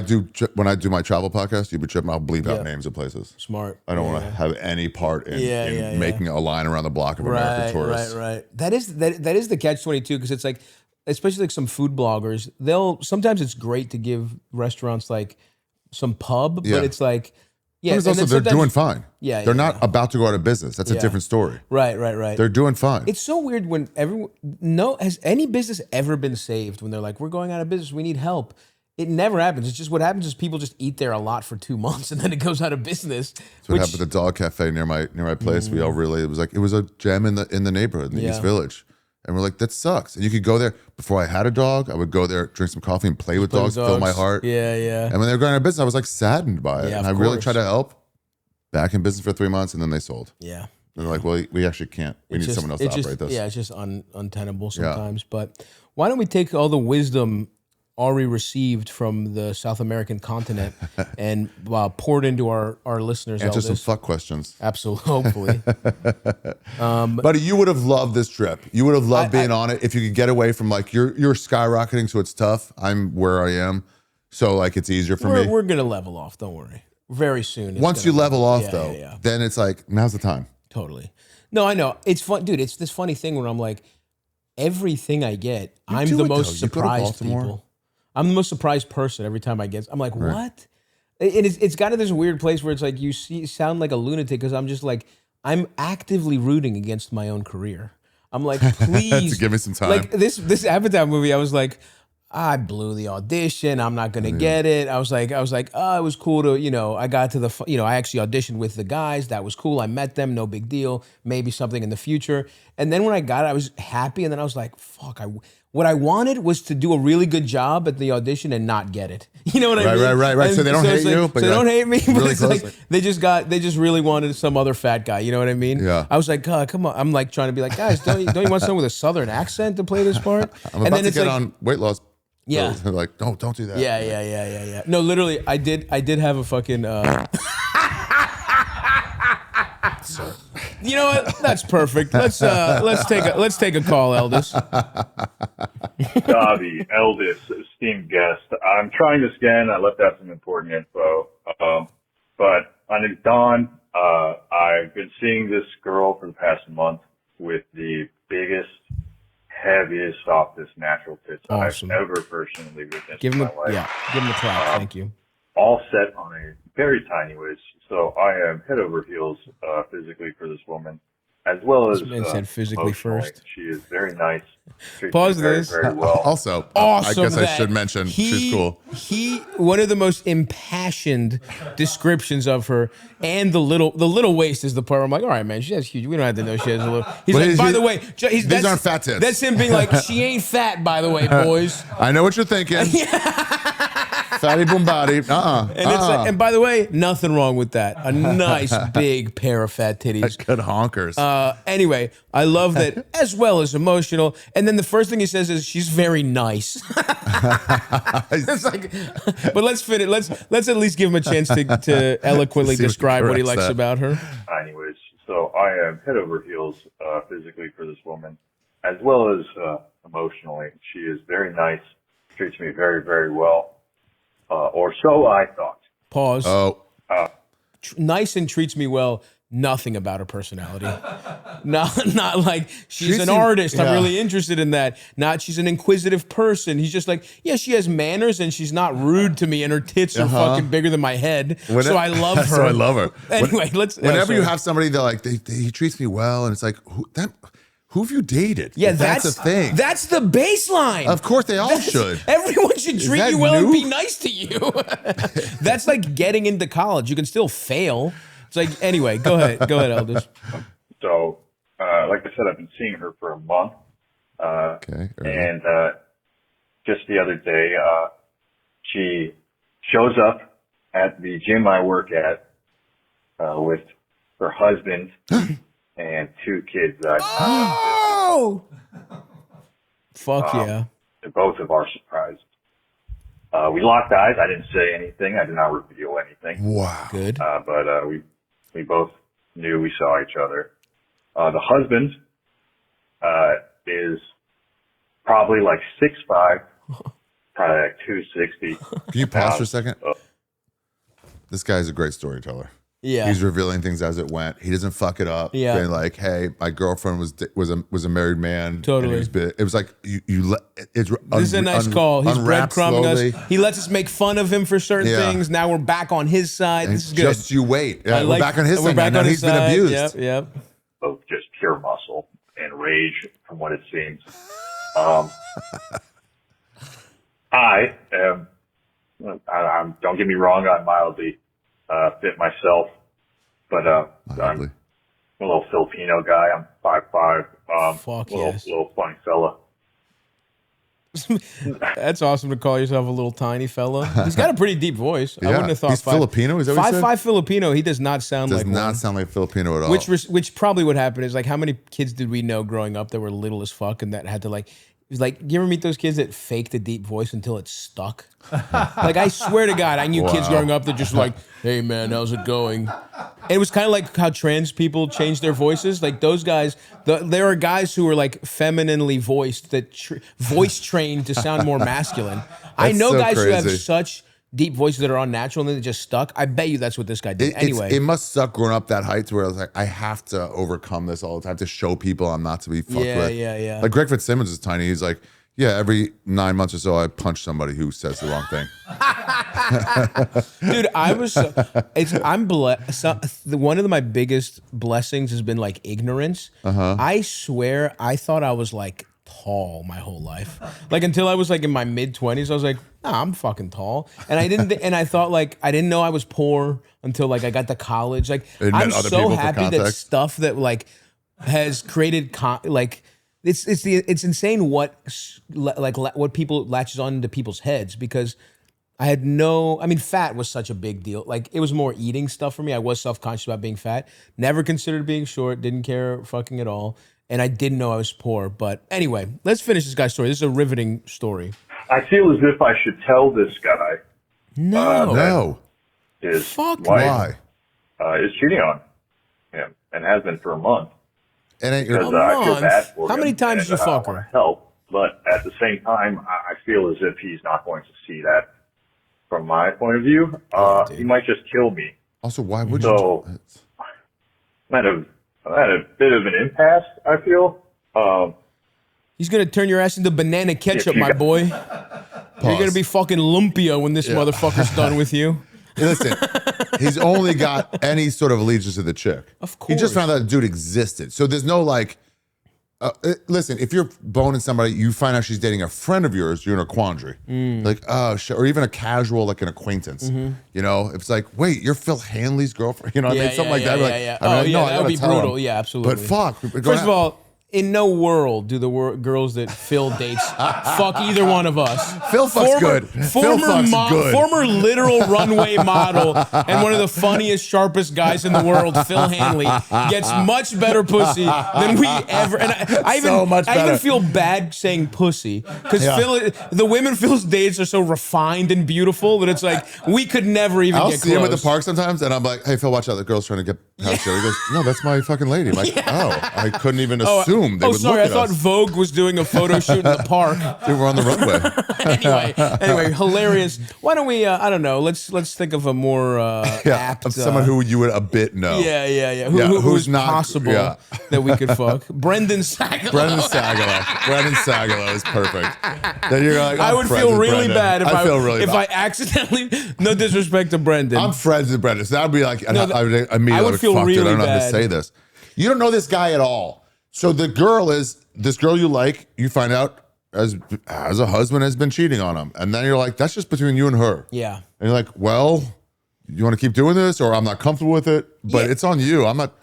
do when I do my travel podcast. You've been tripping. I'll bleep out names of places. Smart. I don't want to have any part in making a line around the block of American tourists. Right. That is the catch-22 because it's like, especially like some food bloggers. Sometimes it's great to give restaurants like some pub, but it's like. Yeah, but it's also they're doing fine. Yeah, they're not about to go out of business. That's a different story. Right. They're doing fine. It's so weird when has any business ever been saved when they're like, we're going out of business, we need help? It never happens. It's just what happens is people just eat there a lot for 2 months and then it goes out of business. That's what happened at the dog cafe near my place. We all really it was a gem in the neighborhood in the East Village. And we're like, that sucks. And you could go there. Before I had a dog, I would go there, drink some coffee, and play with dogs, fill my heart. Yeah. And when they were going out of business, I was like saddened by it. Yeah, and I really tried to help. Back in business for 3 months, and then they sold. Yeah. And they're like, well, we actually can't. We need someone else to operate this. Yeah, it's just untenable sometimes. But why don't we take all the wisdom Ari received from the South American continent and pour it into our listeners? Answer some fuck questions. Absolutely. Hopefully. Buddy, you would have loved this trip. You would have loved being on it if you could get away from like, you're skyrocketing, so it's tough. I'm where I am. So like, it's easier for me. We're going to level off. Don't worry. very soon. It's Once you gonna- level off, yeah, though, yeah. then it's like, now's the time. Totally. No, I know. It's fun, dude. It's this funny thing where I'm like, everything I get, I'm do the it, most though. You go to surprised Baltimore. people. I'm the most surprised person every time I get. I'm like, what? And it's got to this weird place where it's like you sound like a lunatic because I'm just like I'm actively rooting against my own career. I'm like, please To give me some time. Like this Avatar movie, I was like, I blew the audition. I'm not gonna get it. I was like, oh, it was cool to, I got to I actually auditioned with the guys. That was cool. I met them. No big deal. Maybe something in the future. And then when I got it, I was happy. And then I was like, fuck. What I wanted was to do a really good job at the audition and not get it. You know what I mean? Right. And So they don't hate it's like, you, so but they you're don't like hate me. But really it's like close. they just really wanted some other fat guy. You know what I mean? Yeah. I was like, God, come on. I'm like trying to be like, guys, don't you want someone with a southern accent to play this part? I'm about to get on weight loss. Yeah. They're like, don't do that. Yeah. No, literally, I did have a fucking. You know what? That's perfect. Let's take a call, Eldest. Stavvy, eldest, esteemed guest. I'm trying to scan. I left out some important info. But on Dawn, I've been seeing this girl for the past month with the biggest, heaviest, softest natural tits Awesome. I've ever personally witnessed Give in him my life. give him a clap. Thank you. All set on a very tiny waist. So I am head over heels physically for this woman, as well as This man said physically emotionally. first. She is very nice. Treats Pause me very, this. very well. Also, Awesome. I guess I that should mention she's cool. One of the most impassioned descriptions of her, and the little waist is the part where I'm like, all right, man, she has huge. We don't have to know she has a little. He's Well, like, he's- by the way, these aren't fat tits. That's him being like, she ain't fat, by the way, boys. I know what you're thinking. Fatty boom body. And it's like, and by the way, nothing wrong with that. A nice big pair of fat titties. Good honkers. Anyway, I love that as well as emotional. And then the first thing he says is she's very nice. It's like, but let's fit it. Let's at least give him a chance to eloquently See if we describe what he correct likes that. about her. Anyways, so I am head over heels physically for this woman, as well as emotionally. She is very nice, treats me very, very well, or so I thought. Pause. Oh, Nice and treats me well. Nothing about her personality. Not like she's Treats an you- artist. yeah. I'm really interested in that. Not she's an inquisitive person. He's just like, yeah, she has manners and she's not rude to me and her tits are fucking bigger than my head. So I love her. So I love her. Anyway, Whenever you sorry. have somebody that like he treats me well, and it's like who have you dated? Yeah, If that's a thing. That's the baseline. Of course, they all should. Everyone should treat that you well and new? be nice to you. That's like getting into college. You can still fail. It's like, anyway, go ahead, Eldest. So, like I said, I've been seeing her for a month. Okay. And just the other day, she shows up at the gym I work at with her husband and 2 kids. Oh, fuck yeah! To both of our surprise. We locked eyes. I didn't say anything. I did not reveal anything. Wow. Good. But we both knew we saw each other. The husband is probably like 6'5", probably like 260. Can you pause for a second? This guy's a great storyteller. Yeah. He's revealing things as it went. He doesn't fuck it up. Yeah. Being like, hey, my girlfriend was a married man. Totally. And it was like it's. This is a nice call. He's breadcrumbing us. He lets us make fun of him for certain Yeah. things. Now we're back on his side. This is good. Just you wait. Yeah, we're back on his we're side. back Now on his he's been side. abused. Yep. Of just pure muscle and rage from what it seems. I am, don't get me wrong, I'm mildly fit myself, but Mildly. I'm a little Filipino guy. I'm 5'5", Fuck little, yes. little funny fella. That's awesome to call yourself a little tiny fella. He's got a pretty deep voice. I Yeah. wouldn't have thought He's Filipino? Is that what you said? 5'5" Filipino. He does not sound Does like not one. sound like Filipino at all. Which probably would happen is like how many kids did we know growing up that were little as fuck and that had to like it was like you ever meet those kids that faked a deep voice until it stuck? Like I swear to God, I knew kids growing up that just like, hey man, how's it going? And it was kind of like how trans people change their voices. Like those guys, there are guys who are like femininely voiced that voice trained to sound more masculine. I That's know so guys who have crazy. such deep voices that are unnatural and then they just stuck. I bet you that's what this guy did. Anyway, it must suck growing up that height to where I was like, I have to overcome this all the time to show people I'm not to be fucked with. Yeah. Like Greg Fitzsimmons is tiny. He's like, yeah, every 9 months or so, I punch somebody who says the wrong thing. Dude, I'm blessed. One of my biggest blessings has been like ignorance. I swear, I thought I was like tall my whole life. Like until I was like in my mid-20s, I was like, nah, I'm fucking tall. And I thought like I didn't know I was poor until like I got to college. Like I'm so happy that stuff that like has created like. It's insane what people latches on into people's heads because I mean, fat was such a big deal. Like it was more eating stuff for me. I was self-conscious about being fat. Never considered being short. Didn't care fucking at all. And I didn't know I was poor. But anyway, let's finish this guy's story. This is a riveting story. I feel as if I should tell this guy. No. His Fuck wife is cheating on him and has been for a month. And Because I feel bad for him. How many times did you fuck I her? Help, but at the same time, I feel as if he's not going to see that from my point of view. He might just kill me. Also, why would So, you? I'm at a bit of an impasse, I feel. He's gonna turn your ass into banana ketchup, my boy. You're gonna be fucking lumpia when this motherfucker's done with you. Listen, he's only got any sort of allegiance to the chick. Of course. He just found out the dude existed. So there's no like, listen, if you're boning somebody, you find out she's dating a friend of yours, you're in a quandary. Like, oh, shit. Or even a casual, like an acquaintance. You know, it's like, wait, you're Phil Hanley's girlfriend? You know what I mean? Something like that. That would be brutal. Yeah, absolutely. But fuck. First of all, in no world do the girls that Phil dates fuck either one of us. Phil fucks good. Phil fucks good. Former literal runway model and one of the funniest, sharpest guys in the world, Phil Hanley, gets much better pussy than we ever. And I even feel bad saying pussy because the women Phil's dates are so refined and beautiful that it's like we could never even I'll get see close. him at the park sometimes, and I'm like, "Hey, Phil, watch out! The girl's trying to get past you." He goes, "No, that's my fucking lady." I'm like, "Oh, I couldn't even assume." They would sorry. look I thought us. Vogue was doing a photo shoot in the park. Dude, we're on the runway. anyway, hilarious. Why don't we? I don't know. Let's think of a more apt of someone who you would a bit know. Yeah. Who's not possible that we could fuck? Brendan Sagalow. Brendan Sagalow is perfect. Then you're like, I would feel really bad if I accidentally. No disrespect to Brendan. I'm friends with Brendan. So that would be like, I would immediately I would feel fuck, really dude, I don't know how to bad. say this. You don't know this guy at all. So the girl is this girl you like. You find out as a husband has been cheating on him, and then you're like, that's just between you and her. Yeah. And you're like, well, you want to keep doing this, or I'm not comfortable with it, but it's on you. I'm not.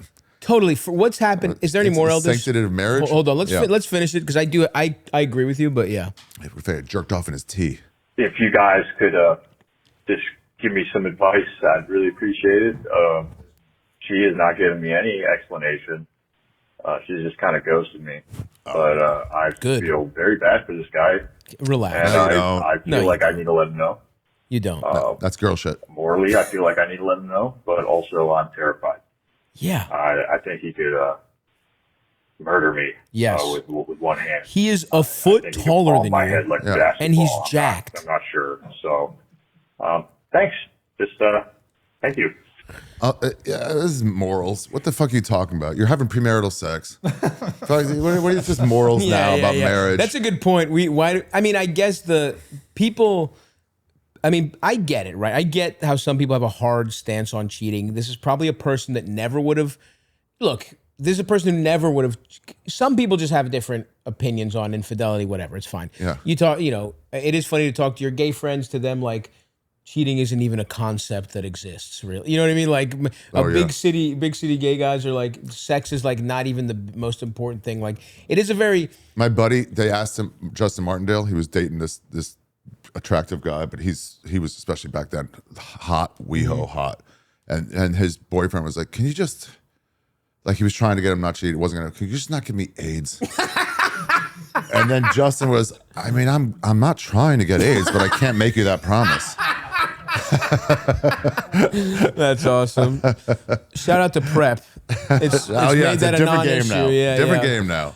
Totally. For what's happened? Is there any more, Elders? Sanctity of marriage. Hold on. Let's finish it because I agree with you, but yeah. He jerked off in his tea. If you guys could just give me some advice, I'd really appreciate it. She has not given me any explanation. She's just kind of ghosted me. But I feel very bad for this guy. Relax. And I feel like I need to let him know. You don't. No, that's girl shit. Morally, I feel like I need to let him know, but also I'm terrified. Yeah. I think he could murder me. Yes. With one hand. He is a foot taller than my you. head like and he's jacked. I'm not sure. So, thanks. Just thank you. Yeah, this is morals. What the fuck are you talking about? You're having premarital sex. What are just morals now about marriage? That's a good point. I guess the people. I get it, right? I get how some people have a hard stance on cheating. This is probably a person that never would have. Look, this is a person who never would have. Some people just have different opinions on infidelity. Whatever, it's fine. Yeah. You talk. It is funny to talk to your gay friends. To them, like. Cheating isn't even a concept that exists, really. You know what I mean? Like big city gay guys are like, sex is like not even the most important thing. Like it is a very. My buddy, they asked him, Justin Martindale, he was dating this attractive guy, but he was especially back then hot, hot, and his boyfriend was like, can you just, like he was trying to get him not cheat, can you just not give me AIDS? And then Justin was, I'm not trying to get AIDS, but I can't make you that promise. That's awesome. Shout out to Prep. It's made that a non-issue. Now. Yeah, different game now.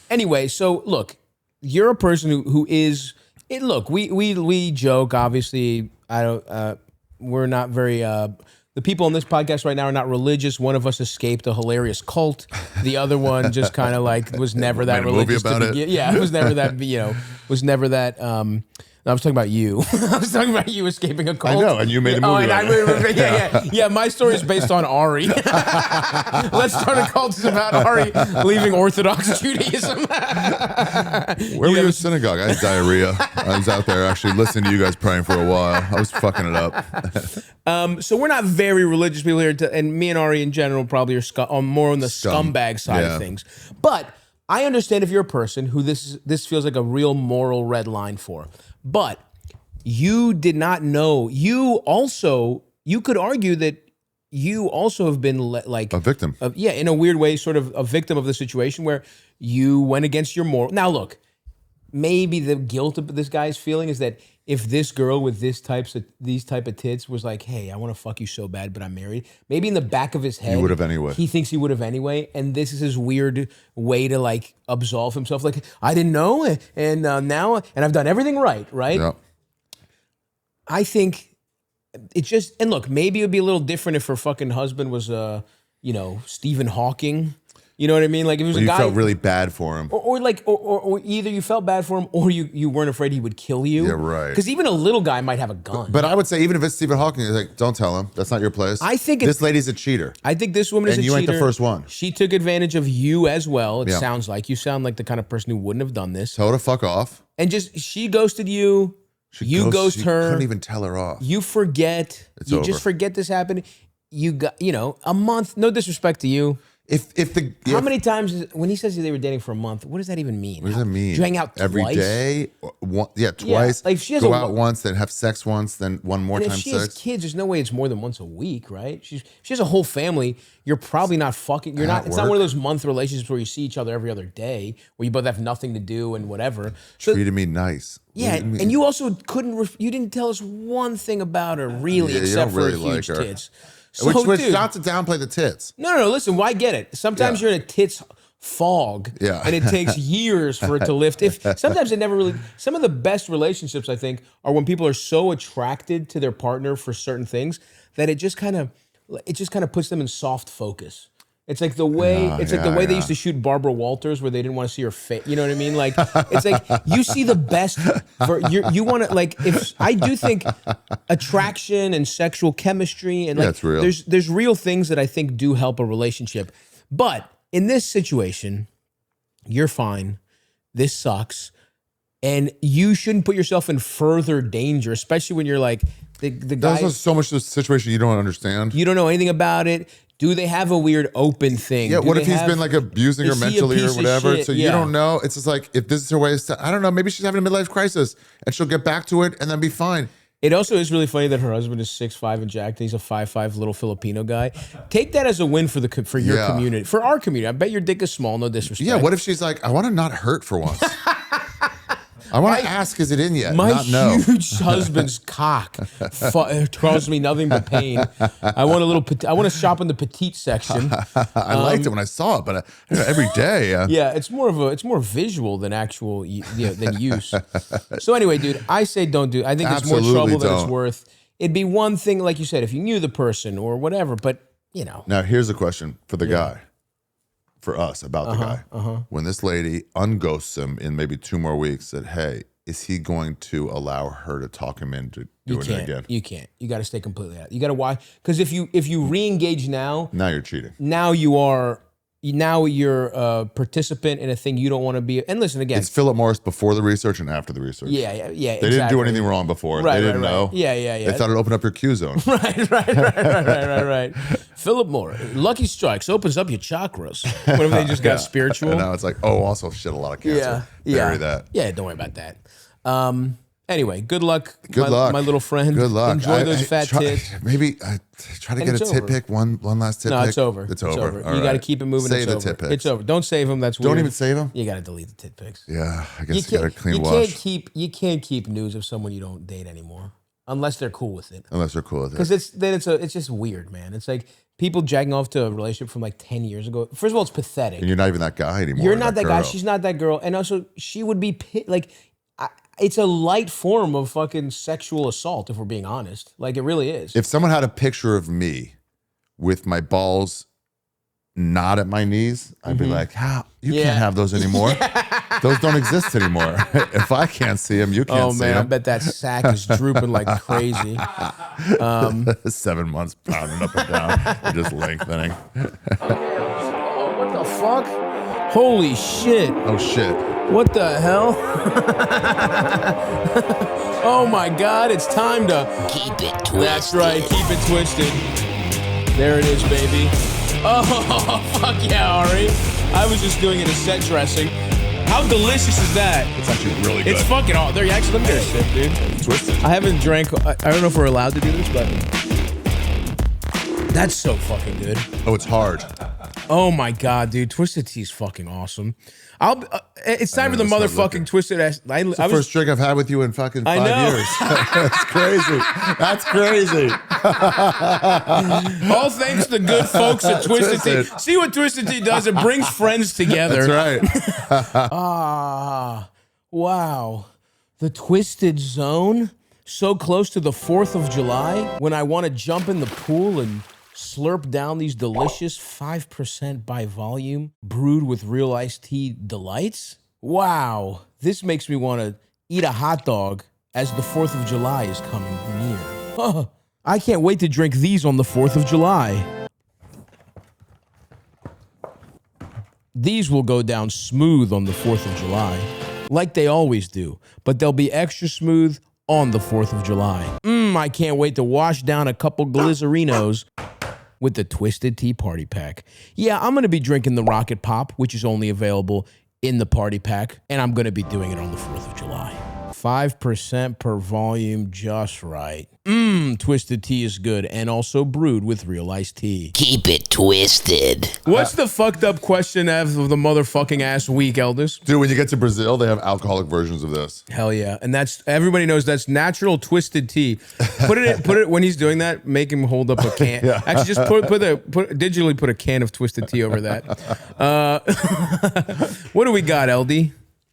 Anyway, so look, you're a person who is. Look, we joke. Obviously, I don't. We're not very. The people on this podcast right now are not religious. One of us escaped a hilarious cult. The other one just kind of like was never that Made a movie religious to about begin. Yeah, it was never that. Was never that. I was talking about you. I was talking about you escaping a cult. I know, and you made a movie about it. Yeah. My story is based on Ari. Let's start a cult about Ari leaving Orthodox Judaism. Where were you at synagogue? I had diarrhea. I was out there actually listening to you guys praying for a while. I was fucking it up. So we're not very religious people here, and me and Ari in general probably are more on the scumbag side of things. But I understand if you're a person who this feels like a real moral red line for. But you did not know. You could argue that you also have been like A victim. In a weird way, sort of a victim of the situation where you went against your moral. Now, look, maybe the guilt of this guy's feeling is that if this girl with these type of tits was like, "Hey, I want to fuck you so bad, but I'm married," maybe in the back of his head, He would have anyway. He thinks he would have anyway, and this is his weird way to like absolve himself. Like, I didn't know, and now, and I've done everything right, right? Yeah. I think it just, and look, maybe it would be a little different if her fucking husband was, Stephen Hawking. You know what I mean? Like if it was Well, a you guy, felt really bad for him. or either you felt bad for him, or you weren't afraid he would kill you. Yeah, right. Because even a little guy might have a gun. But I would say even if it's Stephen Hawking, it's like, don't tell him. That's not your place. I think this lady's a cheater. I think this woman is a And cheater. you ain't the first one. She took advantage of you as well. It Yeah. sounds like you sound like the kind of person who wouldn't have done this. Tell her to fuck off. And just she ghosted you. You ghost You her. couldn't even tell her off. You forget. You over. just forget this happened. You got a month. No disrespect to you. How many times when he says they were dating for a month? What does that even mean? What does that mean? Did you hang out every twice? day? Twice. like, she has go a- out once, then have sex once, then one more And time if she has sex. kids, there's no way it's more than once a week, right? She has a whole family. You're probably not fucking. You're not. It's not one of those month relationships where you see each other every other day, where you both have nothing to do and whatever. So Treated me nice. yeah, What do you mean? and you also couldn't. You didn't tell us one thing about her, really, Yeah, you except don't really for huge like her. tits. So, which dude, not to downplay the tits. No. Listen, why get it? Sometimes Yeah. you're in a tits fog, Yeah. and it takes years for it to lift. Sometimes it never really. Some of the best relationships, I think, are when people are so attracted to their partner for certain things that it just kind of puts them in soft focus. It's like the way they used to shoot Barbara Walters, where they didn't want to see her face. You know what I mean? Like it's like you see the best. You want to like if I do think attraction and sexual chemistry and like it's real. there's real things that I think do help a relationship. But in this situation, you're fine. This sucks, and you shouldn't put yourself in further danger, especially when you're like the guy. There's so much of this situation you don't understand. You don't know anything about it. Do they have a weird open thing? Yeah, Do what they if he's have- been like abusing her is he a mentally or piece of whatever? shit? So you Yeah. don't know. It's just like if this is her way of I don't know, maybe she's having a midlife crisis and she'll get back to it and then be fine. It also is really funny that her husband is 6'5" and jacked. And he's a 5'5" little Filipino guy. Take that as a win for your Yeah. community, for our community. I bet your dick is small. No disrespect. Yeah, what if she's like, I want to not hurt for once. I want to ask, is it in yet? My Not know. huge husband's cock caused me nothing but pain. I want to shop in the petite section. I liked it when I saw it, but every day. Yeah, it's more visual than actual than use. So anyway, dude, I say don't do. I think it's more Absolutely trouble than it's don't. worth. It'd be one thing, like you said, if you knew the person or whatever. But Now, here's a question for the guy, for us, about the guy. When this lady unghosts him in maybe 2 more weeks, said, hey, is he going to allow her to talk him into doing it again? You can't. You got to stay completely out. You got to watch because if you re-engage now Now you're cheating. Now you're a participant in a thing you don't want to be. And listen again. It's Philip Morris before the research and after the research. Yeah. They didn't do anything wrong before. Right, they didn't right. know. Yeah. They thought it opened up your Q zone. Right. Philip Morris, Lucky Strikes opens up your chakras. What if they just got spiritual? And now it's like, oh, also shit, a lot of cancer. Bury that. Yeah, don't worry about that. Anyway, good luck. Good luck. My little friend. Good luck. Enjoy those fat tits. Maybe try to And get a it's tit over. pic, one last tit pic. No, it's over. It's over. All You got to right. keep it moving. Save it's the over. tit pics. It's over. Don't save them. That's weird. Don't even save them? You got to delete the tit pics. Yeah, I guess you got to clean wash. You can't keep news of someone you don't date anymore unless they're cool with it. Unless they're cool with it. Because it's just weird, man. It's like people jacking off to a relationship from like 10 years ago. First of all, it's pathetic. And you're not even that guy anymore. You're not that guy. girl. She's not that girl. And also, she would be like, it's a light form of fucking sexual assault, if we're being honest. Like, it really is. If someone had a picture of me with my balls not at my knees, I'd be like, how? You can't have those anymore. Those don't exist anymore. If I can't see them, you can't see them. I bet that sack is drooping like crazy. 7 months pounding up and down. They're just lengthening. Oh, what the fuck? Holy shit. Oh, shit. What the hell? Oh my God, it's time to Keep it twisted. That's right, keep it twisted. There it is, baby. Oh, fuck yeah, Ari. I was just doing it as set dressing. How delicious is that? It's actually really good. It's fucking all there. Actually, let me get a sip, dude. Twisted. I haven't drank. I don't know if we're allowed to do this, but that's so fucking good. Oh, it's hard. Oh my God, dude. Twisted tea is fucking awesome. It's time for the motherfucking Twisted ass. It's the first drink I've had with you in fucking 5 years. That's crazy. That's crazy. All thanks to the good folks at Twisted Tea. See what Twisted Tea does? It brings friends together. That's right. Wow. The Twisted Zone? So close to the 4th of July when I want to jump in the pool and slurp down these delicious 5% by volume brewed with real iced tea delights? Wow. This makes me want to eat a hot dog as the 4th of July is coming near. I can't wait to drink these on the 4th of July. These will go down smooth on the 4th of July, like they always do, but they'll be extra smooth on the 4th of July. I can't wait to wash down a couple Glizzerinos with the Twisted Tea Party Pack. Yeah, I'm going to be drinking the Rocket Pop, which is only available in the Party Pack, and I'm going to be doing it on the 4th of July. 5% per volume, just right. Twisted tea is good and also brewed with real iced tea. Keep it twisted. What's the fucked up question of the motherfucking ass week, Eldest? Dude, when you get to Brazil, they have alcoholic versions of this. Hell yeah. And that's, everybody knows that's natural twisted tea. Put it when he's doing that, make him hold up a can. Yeah. Actually, just digitally put a can of twisted tea over that. What do we got, LD?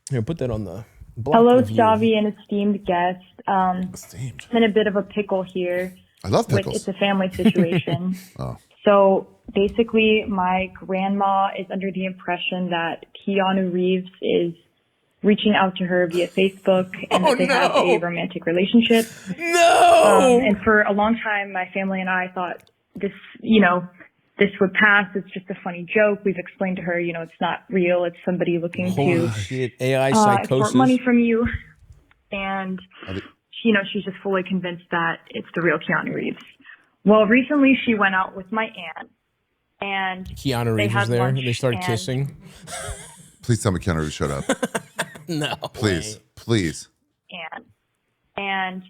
Here, put that on the block. Hello, review. Stavvy and esteemed guest. Esteemed. I'm in a bit of a pickle here. I love pickles. It's a family situation. Oh. So basically, my grandma is under the impression that Keanu Reeves is reaching out to her via Facebook and that they have a romantic relationship. No! And for a long time, my family and I thought this would pass. It's just a funny joke. We've explained to her, it's not real. It's somebody looking Holy to shit. AI psychosis. extort money from you. And, she's just fully convinced that it's the real Keanu Reeves. Well, recently she went out with my aunt and Keanu Reeves was there and they started kissing. Please tell me Keanu Reeves showed up. No. Please. Way. Please. And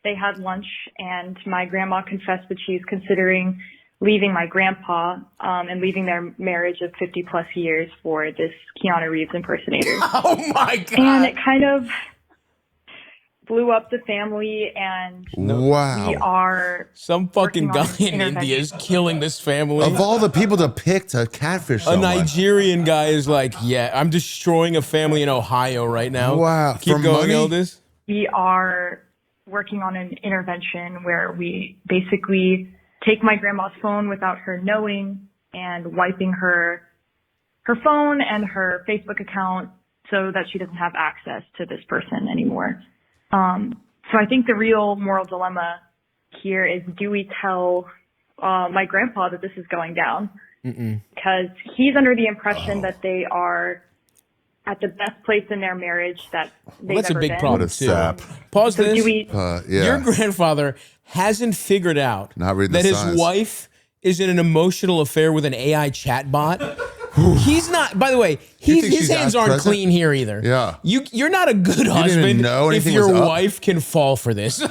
they had lunch and my grandma confessed that she's considering leaving my grandpa and leaving their marriage of 50 plus years for this Keanu Reeves impersonator. Oh my God. And it kind of blew up the family and Wow. we are some fucking guy in intervention. India is killing this family. Of all the people to pick to catfish A someone. Nigerian guy is like, yeah, I'm destroying a family in Ohio right now. Wow. Keep For going, money? Eldest. We are working on an intervention where we basically take my grandma's phone without her knowing and wiping her phone and her Facebook account so that she doesn't have access to this person anymore. So I think the real moral dilemma here is, do we tell my grandpa that this is going down? Because he's under the impression that they are at the best place in their marriage that they've That's a ever big been. problem What a too. sap. Pause So this. do we? Yeah. Your grandfather hasn't figured out Not reading that the his signs. wife is in an emotional affair with an AI chatbot. He's not. By the way, you think his she's hands as aren't present? clean here either. Yeah. You're not a good even husband know if anything your was up? wife can fall for this.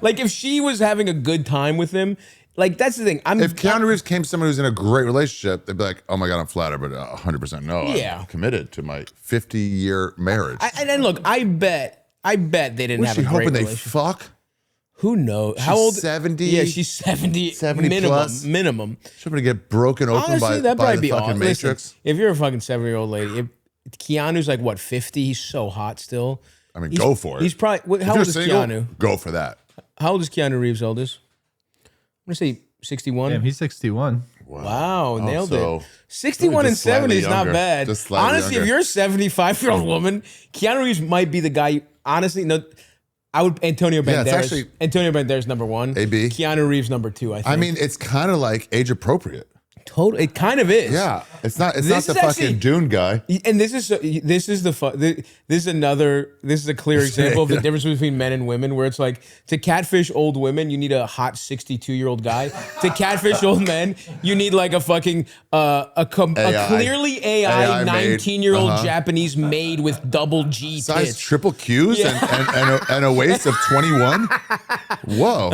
Like if she was having a good time with him, like that's the thing. If Keanu Reeves came to someone who's in a great relationship, they'd be like, oh my God, I'm flattered, but 100% no. Yeah. I'm committed to my 50-year marriage. and look, I bet they didn't Was have she a great hoping they relationship. fuck? Who knows? How old? 70? Yeah, she's 70. 70 minimum. plus? Minimum. She's hoping to get broken open Honestly, that'd by probably the be fucking awesome. Matrix. Listen, if you're a fucking 7-year-old lady, if Keanu's like what 50, he's so hot still. I mean, go for it. He's probably, how If you're old is single, Keanu? go for that. How old is Keanu Reeves' eldest? I'm going to say 61. Damn, he's 61. Wow, nailed so it. 61 and just slightly 70 is not younger. bad. Just slightly Honestly, younger. if you're a 75-year-old woman, Keanu Reeves might be the guy. Honestly, no, I would Antonio Banderas. it's actually- Antonio Banderas number 1. AB. Keanu Reeves number 2. I think. I mean, it's kind of like age appropriate. Total. It kind of is. Yeah, it's not. It's This not the is fucking actually- Dune guy. And this is a clear example of the difference between men and women, where it's like, to catfish old women, you need a hot 62-year-old guy. To catfish old men, you need like a fucking a clearly AI made. 19-year-old Japanese maid with double G Size tits. triple Qs and a waist of 21. Whoa,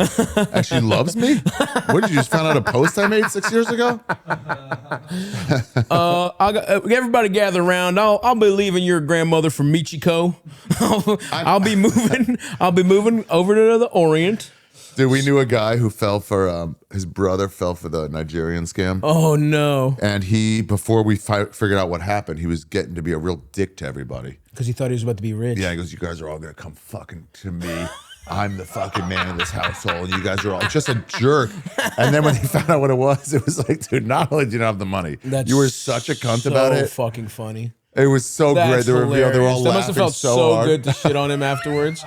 and she loves me. What did you just found out a post I made 6 years ago? Everybody gather around. I'll be leaving your grandmother for Michiko. I'll be moving over to the Orient. Dude, we knew a guy who fell for his brother fell for the Nigerian scam. Oh no! And before we figured out what happened, he was getting to be a real dick to everybody. Because he thought he was about to be rich. Yeah, he goes, "You guys are all gonna come fucking to me. I'm the fucking man in this household. You guys are all just a jerk." And then when they found out what it was like, dude, not only did you not have the money, you were such a cunt about it. Fucking funny. It was so great. That's They were all That must have laughing felt so hard. good to shit on him afterwards.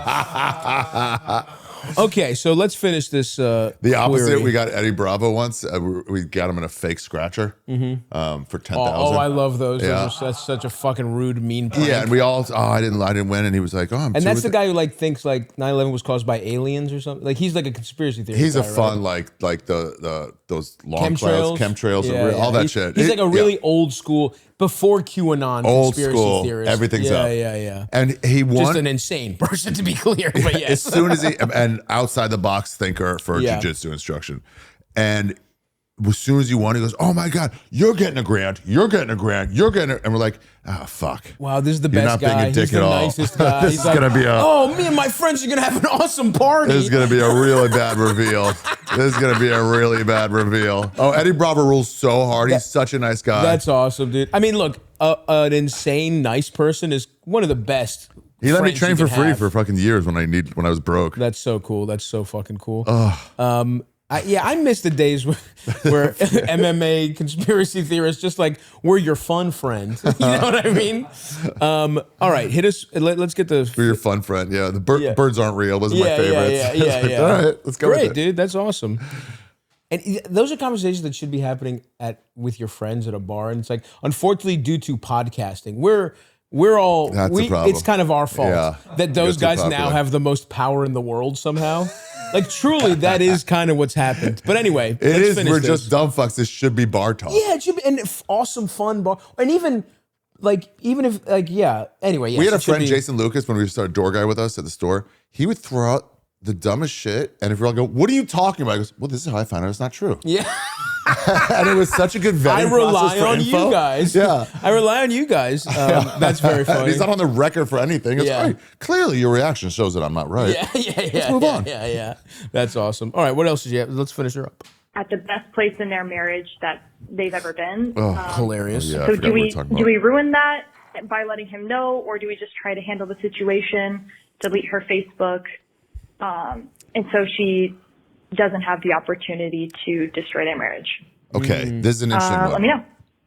Okay, so let's finish this. The opposite, query. we got Eddie Bravo once. We got him in a fake scratcher for 10,000. Oh, I love those. Yeah. That's such a fucking rude, mean prank. Yeah, and we all, I didn't win, and he was like, oh, I'm. And that's the guy who like thinks like 9/11 was caused by aliens or something. Like he's like a conspiracy theorist. He's a guy, fun right? like those long clouds, chemtrails, Yeah, all that shit. He's like a really old school, before QAnon old conspiracy school. theorist. Everything's yeah, up. Yeah. And he won. Just an insane person, to be clear. But yes. As soon as and outside the box thinker for Yeah. jiu-jitsu instruction. And as soon as he won, he goes, "Oh my God, you're getting a grant. You're getting a grant. You're getting a," and we're like, "Oh fuck." Wow, this is the You're best not being guy. a dick He's the at all. nicest guy. This He's is like, gonna be oh, me and my friends are gonna have an awesome party. This is going to be a really bad reveal. This is going to be a really bad reveal. Oh, Eddie Bravo rules so hard. He's such a nice guy. That's awesome, dude. I mean, look, an insane, nice person is one of the best. He let me friends train you for can free have. for fucking years when I was broke. That's so cool. That's so fucking cool. I miss the days where MMA conspiracy theorists just like we're your fun friend. You know what I mean? All right, hit us. Let's get the. For your fun friend. Yeah, the birds aren't real. Those are my Yeah, favorites. yeah. All right, let's go. Great, with it. dude. That's awesome. And those are conversations that should be happening with your friends at a bar. And it's like, unfortunately, due to podcasting, we're all That's the problem. it's kind of our fault Yeah. that those You're too guys now popular. have the most power in the world somehow. Like truly, that is kind of what's happened. But anyway, It let's is. finish We're this. just dumb fucks. This should be bar talk. Yeah, it should be an awesome, fun bar, and even if Anyway, yes, We had a it should friend, be- Jason Lucas, when we started door guy with us at the store. He would throw out the dumbest shit, and if we all go, "What are you talking about?" He goes, "Well, this is how I found out it's not true." Yeah. And it was such a good vetting I process rely for on info. you guys. Yeah. I rely on you guys. That's very funny. He's not on the record for anything. It's Yeah. like, clearly your reaction shows that I'm not right. Yeah. Let's move on. Yeah. That's awesome. All right, what else did you have? Let's finish her up. At the best place in their marriage that they've ever been. Hilarious. Yeah, I So forgot do what we we're talking do about. we ruin that by letting him know, or do we just try to handle the situation, delete her Facebook, and so she doesn't have the opportunity to destroy their marriage? Okay, this is an interesting one. Let me know.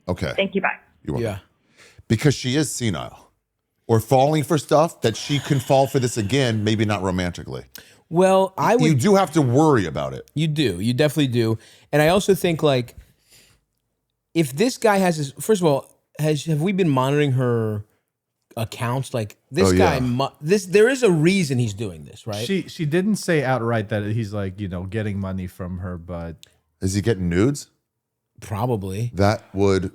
Okay. Thank you. Bye. You're welcome. Yeah. Because she is senile or falling for stuff that she can fall for this again, maybe not romantically. Well, I would. You do have to worry about it. You do. You definitely do. And I also think like, if this guy has his, first of all, have we been monitoring her accounts? Like this Oh, guy, yeah. there is a reason he's doing this, right? She didn't say outright that he's like, getting money from her, but Is he getting nudes? Probably. That would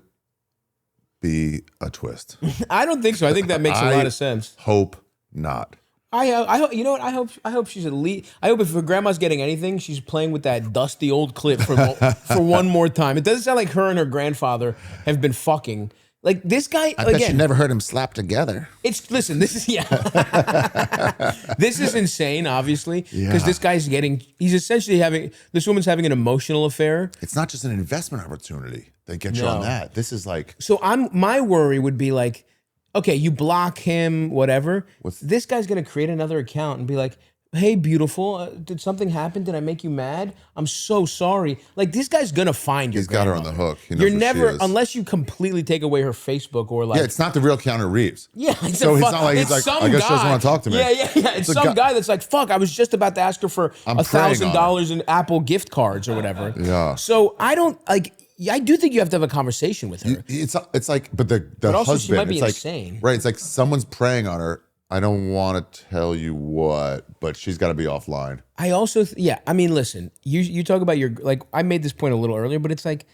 be a twist. I don't think so. I think that makes a lot of sense. Hope not. I hope, you know what? I hope she's at least. I hope if her grandma's getting anything, she's playing with that dusty old clip for one more time. It doesn't sound like her and her grandfather have been fucking. Like this guy again. never heard him slap together. Listen. This is this is insane. Obviously, because Yeah. this guy's he's essentially this woman's having an emotional affair. It's not just an investment opportunity. They get you No. on that. This is like, So my worry would be like, okay, you block him, whatever. This guy's gonna create another account and be like, hey, beautiful, did something happen? Did I make you mad? I'm so sorry. Like, this guy's gonna find your He's got her on the grandmother. hook. He knows You're who she never, is. unless you completely take away her Facebook or like. Yeah, it's not the real Keanu Reeves. Yeah, it's so a it's fuck, not like he's it's like, some I guess guy. she doesn't want to talk to me. Yeah. It's some guy that's like, fuck, I was just about to ask her for I'm preying on $1,000 in Apple gift cards or whatever. Yeah. So I don't like. I do think you have to have a conversation with her. It's like, but the also husband, she might be it's like, insane. right? It's like someone's preying on her. I don't want to tell you what, but she's got to be offline. I also, yeah. I mean, listen, you talk about your like. I made this point a little earlier, but it's like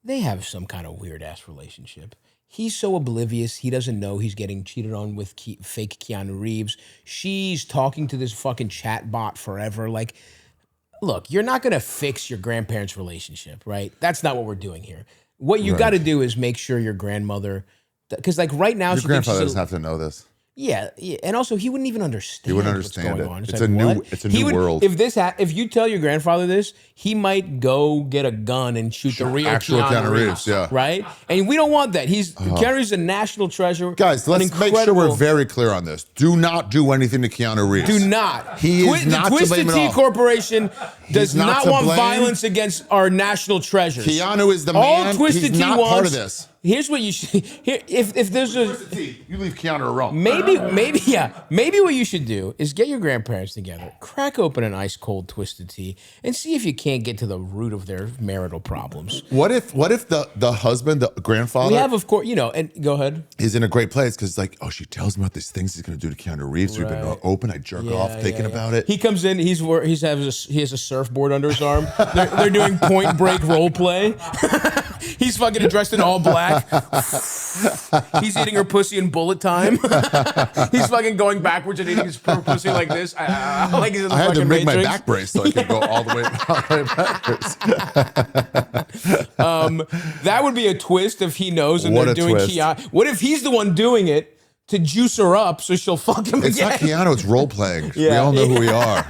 they have some kind of weird ass relationship. He's so oblivious. He doesn't know he's getting cheated on with fake Keanu Reeves. She's talking to this fucking chat bot forever. Like, look, you're not gonna fix your grandparents' relationship, right? That's not what we're doing here. What you got to do is make sure your grandmother, because like right now, Your she grandfather thinks doesn't she's have to know this. yeah, and also he wouldn't even understand. He wouldn't what's understand going it. on. It's like, a new- what? it's a He new would- world. If you tell your grandfather this, he might go get a gun and shoot the real actual Keanu Reeves, yeah. right? And we don't want that. Keanu Reeves is a national treasure. Guys, an let's make sure incredible- we're very clear on this. Do not do anything to Keanu Reeves. Do not. He is not the to Twisted blame at Tea all. Corporation does not not to want blame. violence against our national treasures. Keanu is the All man. Twisted He's Tea not wants, part of this. Here's what you should. If there's a You leave Keanu alone. maybe what you should do is get your grandparents together, crack open an ice cold Twisted Tea, and see if you can't get to the root of their marital problems. What if the husband, the grandfather, We have, of course, and go ahead. is in a great place because like, oh, she tells me about these things he's going to do to Keanu Reeves. We've been open. I jerk off thinking about it. He comes in. He has a surfboard under his arm. They're doing Point Break role play. He's fucking dressed in all black. He's eating her pussy in bullet time. He's fucking going backwards and eating his pussy like this. Like he's in the I had to fucking make my Matrix. back brace so I could go all the way backwards. That would be a twist if he knows and What they're a doing twist. Keanu. What if he's the one doing it to juice her up so she'll fuck him It's again? not Keanu, it's role playing. We Yeah. all know who we are.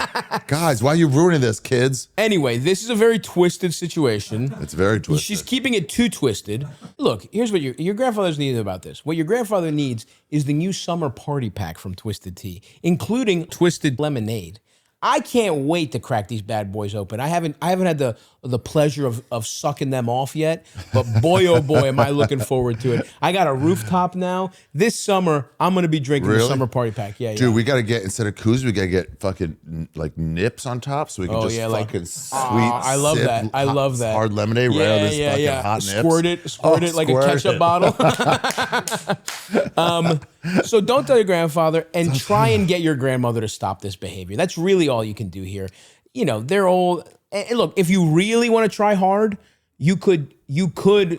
Guys, why are you ruining this, kids? Anyway, this is a very twisted situation. It's very twisted. She's keeping it too twisted. Look, here's what your grandfather doesn't need about this. What your grandfather needs is the new summer party pack from Twisted Tea, including Twisted Lemonade. I can't wait to crack these bad boys open. I haven't had the pleasure of sucking them off yet, but boy oh boy am I looking forward to it. I got a rooftop now. This summer I'm gonna be drinking the Really? summer party pack. Yeah, Dude, yeah. we got to get, instead of koozie, we got to get fucking like nips on top so we can just fucking sweet I love sip that. I love that. hard lemonade right out of this fucking hot nips. Squirt it like a ketchup bottle. So don't tell your grandfather and try and get your grandmother to stop this behavior. That's really all you can do here. They're old. And look, if you really want to try hard, you could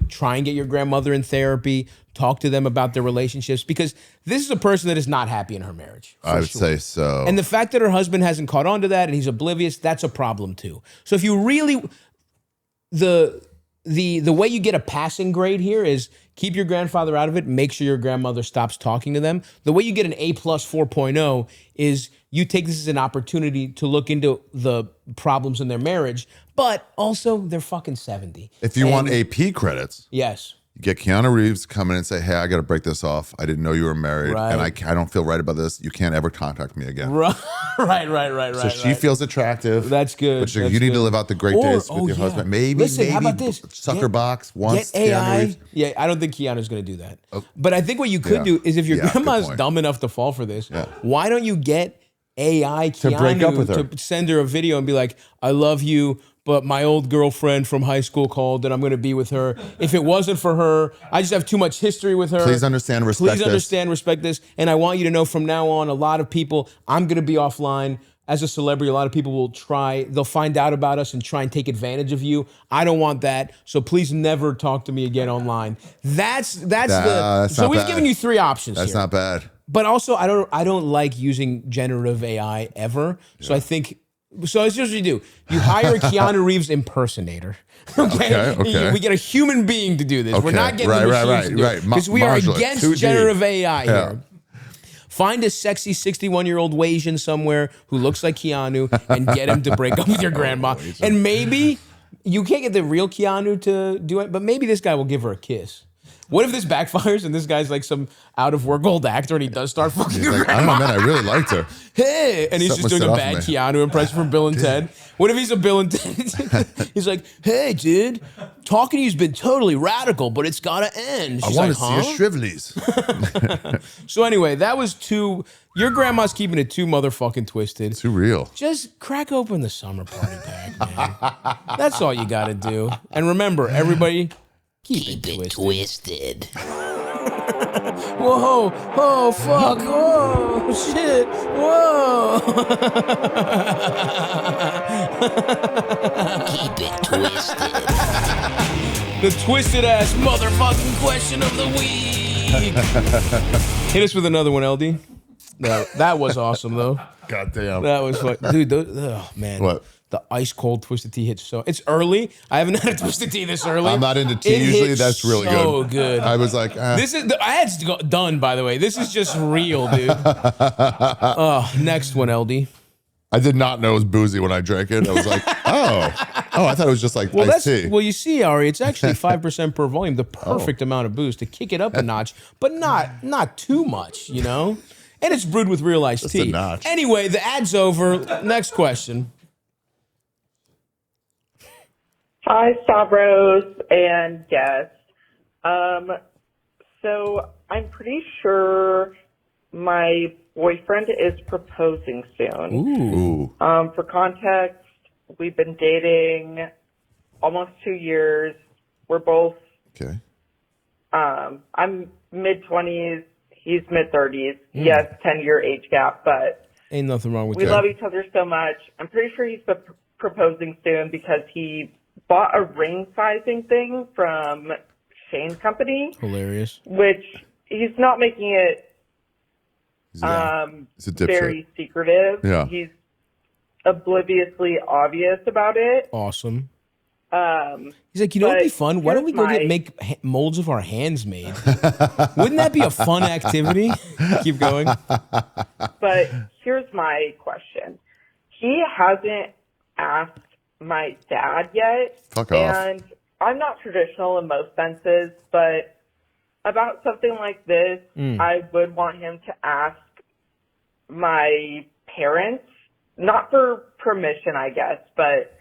try and get your grandmother in therapy, talk to them about their relationships, because this is a person that is not happy in her marge. I would say so. And the fact that her husband hasn't caught on to that and he's oblivious, that's a problem too. So if you really, the way you get a passing grade here is keep your grandfather out of it, make sure your grandmother stops talking to them. The way you get an A+ 4.0 is you take this as an opportunity to look into the problems in their marriage, but also they're fucking 70. If you want AP credits, yes. you get Keanu Reeves to come in and say, hey, I got to break this off. I didn't know you were married, and I don't feel right about this. You can't ever contact me again. Right. So she feels attractive. That's good. But you That's need good. to live out the great days with your yeah. husband. Maybe, Listen, how about this? sucker box once. Get AI. Keanu Reeves. Yeah, I don't think Keanu's going to do that. But I think what you could Yeah. do is if your Yeah, good grandma's point. dumb enough to fall for this, why don't you get AI Keanu break up with her. to send her a video and be like, I love you, but my old girlfriend from high school called and I'm going to be with her. If it wasn't for her, I just have too much history with her. Please understand, respect Please this. understand, respect this. And I want you to know from now on, a lot of people, I'm going to be offline. As a celebrity, a lot of people they'll find out about us and try and take advantage of you. I don't want that. So please never talk to me again online. That's That's so not we've bad. given you three options That's here. not bad. But also, I don't like using generative AI ever. So I think, so it's just what you do. You hire a Keanu Reeves impersonator. Okay. We get a human being to do this. We're Okay. not getting Right, the right, machines to do right, it. right. Because we are Modular. against 2D. generative AI Yeah. here. Find a sexy 61-year-old Asian somewhere who looks like Keanu and get him to break up with your grandma. And maybe you can't get the real Keanu to do it, but maybe this guy will give her a kiss. What if this backfires and this guy's like some out of work old actor and he does start fucking He's her like, I don't know, man. I really liked her. hey, and he's Something just doing a was bad set off Keanu impression from Bill and Ted. What if he's a Bill and Ted? He's like, hey, dude, talking to you's been totally radical, but it's gotta end. She's I want like, to see your Shrivelies. So anyway, that was too. Your grandma's keeping it too motherfucking twisted. Too real. Just crack open the summer party pack, man. That's all you gotta do. And remember, everybody, keep it twisted. Whoa, oh, fuck, whoa, shit, whoa. Keep it twisted. The twisted ass motherfucking question of the week. Hit us with another one, LD. No, that was awesome, though. Goddamn. That was fun. Dude, oh, man. What? The ice cold Twisted Tea hits so. It's early. I haven't had a Twisted Tea this early. I'm not into tea It usually. hits That's really so good. good. I was like, This is I had to go done, by the way. This is just real, dude. Next one, LD. I did not know it was boozy when I drank it. I was like, oh, I thought it was just like Well, iced tea. well, you see, Ari, it's actually 5% per volume, the perfect amount of booze to kick it up a notch, but not too much, you know. And it's brewed with real iced Just tea. a notch. Anyway, the ad's over. Next question. Hi, Stavros and guests. So I'm pretty sure my boyfriend is proposing soon. Ooh. For context, we've been dating almost 2 years. We're both, Okay. I'm mid-20s, he's mid-30s. Yes, 10-year age gap, but Ain't nothing wrong with we that. love each other so much. I'm pretty sure he's proposing soon because he bought a ring sizing thing from Shane's company, Hilarious. which he's not making it He's a dipshit. very secretive. Yeah. He's obliviously obvious about it. Awesome. Um, He's like, you know what'd be But fun? Why don't we go here's make molds of our hands made? Wouldn't that be a fun activity? Keep going. but here's my question. He hasn't asked my dad yet. Fuck off. And I'm not traditional in most senses, but about something like this, I would want him to ask my parents, not for permission, I guess, but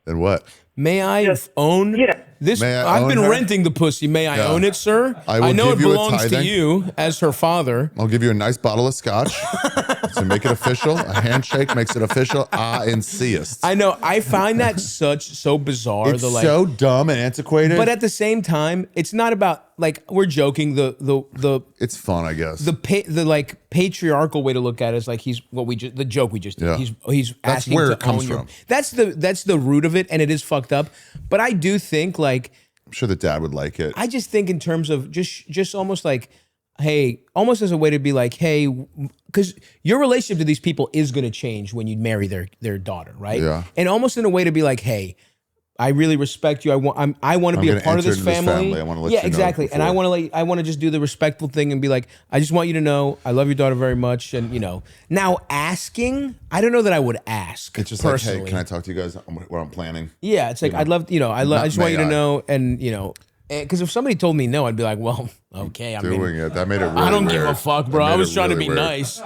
And what? May I Just, own you know. this? May I I've own been her? renting the pussy. May I Yeah. own it, sir? I will know it give you a belongs to tithing. you as her father. I'll give you a nice bottle of scotch to make it official. A handshake makes it official. Insist. I know. I find that so bizarre. It's so dumb and antiquated. But at the same time, it's not about like we're joking. The it's fun, I guess. the like patriarchal way to look at it is like he's what we just the joke we just did. Yeah. He's That's asking where to it comes own your- from. That's the root of it, and it is fucked up. But I do think like I'm sure the dad would like it. I just think in terms of just almost like, hey, almost as a way to be like, hey, because your relationship to these people is going to change when you marry their daughter, right? Yeah. And almost in a way to be like, hey, I really respect you. I want to be a gonna part of enter this into this family. family. I wanna let yeah, you know exactly. And I before. want to just do the respectful thing and be like, I just want you to know I love your daughter very much. And now asking, I don't know that I would ask. It's just personally. like, hey, can I talk to you guys what I'm planning? Yeah, it's like I'd love, I just want you to may I. know, and because if somebody told me no, I'd be like, well, okay, I'm Doing it. That made it really I don't weird. give a fuck, That bro. I made was it trying to really be weird. nice.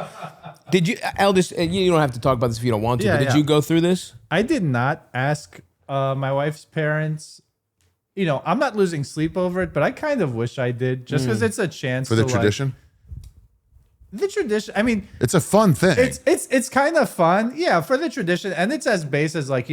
Did you, Eldest? You don't have to talk about this if you don't want to. Yeah, but did yeah. you go through this? I did not ask my wife's parents. I'm not losing sleep over it, but I kind of wish I did, just because it's a chance For the to, tradition? The tradition. I mean, It's a fun thing. it's kind of fun, yeah, for the tradition, and it's as base as like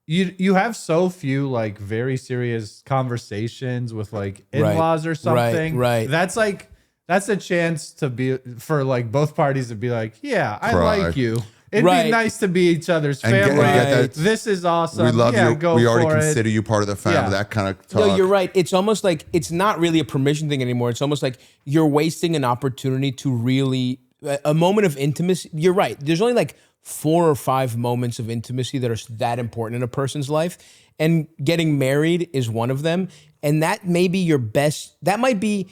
you have so few like very serious conversations with like in-laws or something. right. That's a chance to be for like both parties to be like, yeah, I Cry. like you. It'd Right. be nice to be each other's And get- family. and get that- This is awesome. we love yeah, you. Go We already for consider it. you part of the family. Yeah. That kind of talk. No, you're right. It's almost like it's not really a permission thing anymore. It's almost like you're wasting an opportunity to really a moment of intimacy. You're right. There's only like 4 or 5 moments of intimacy that are that important in a person's life, and getting married is one of them. And that may be your best. That might be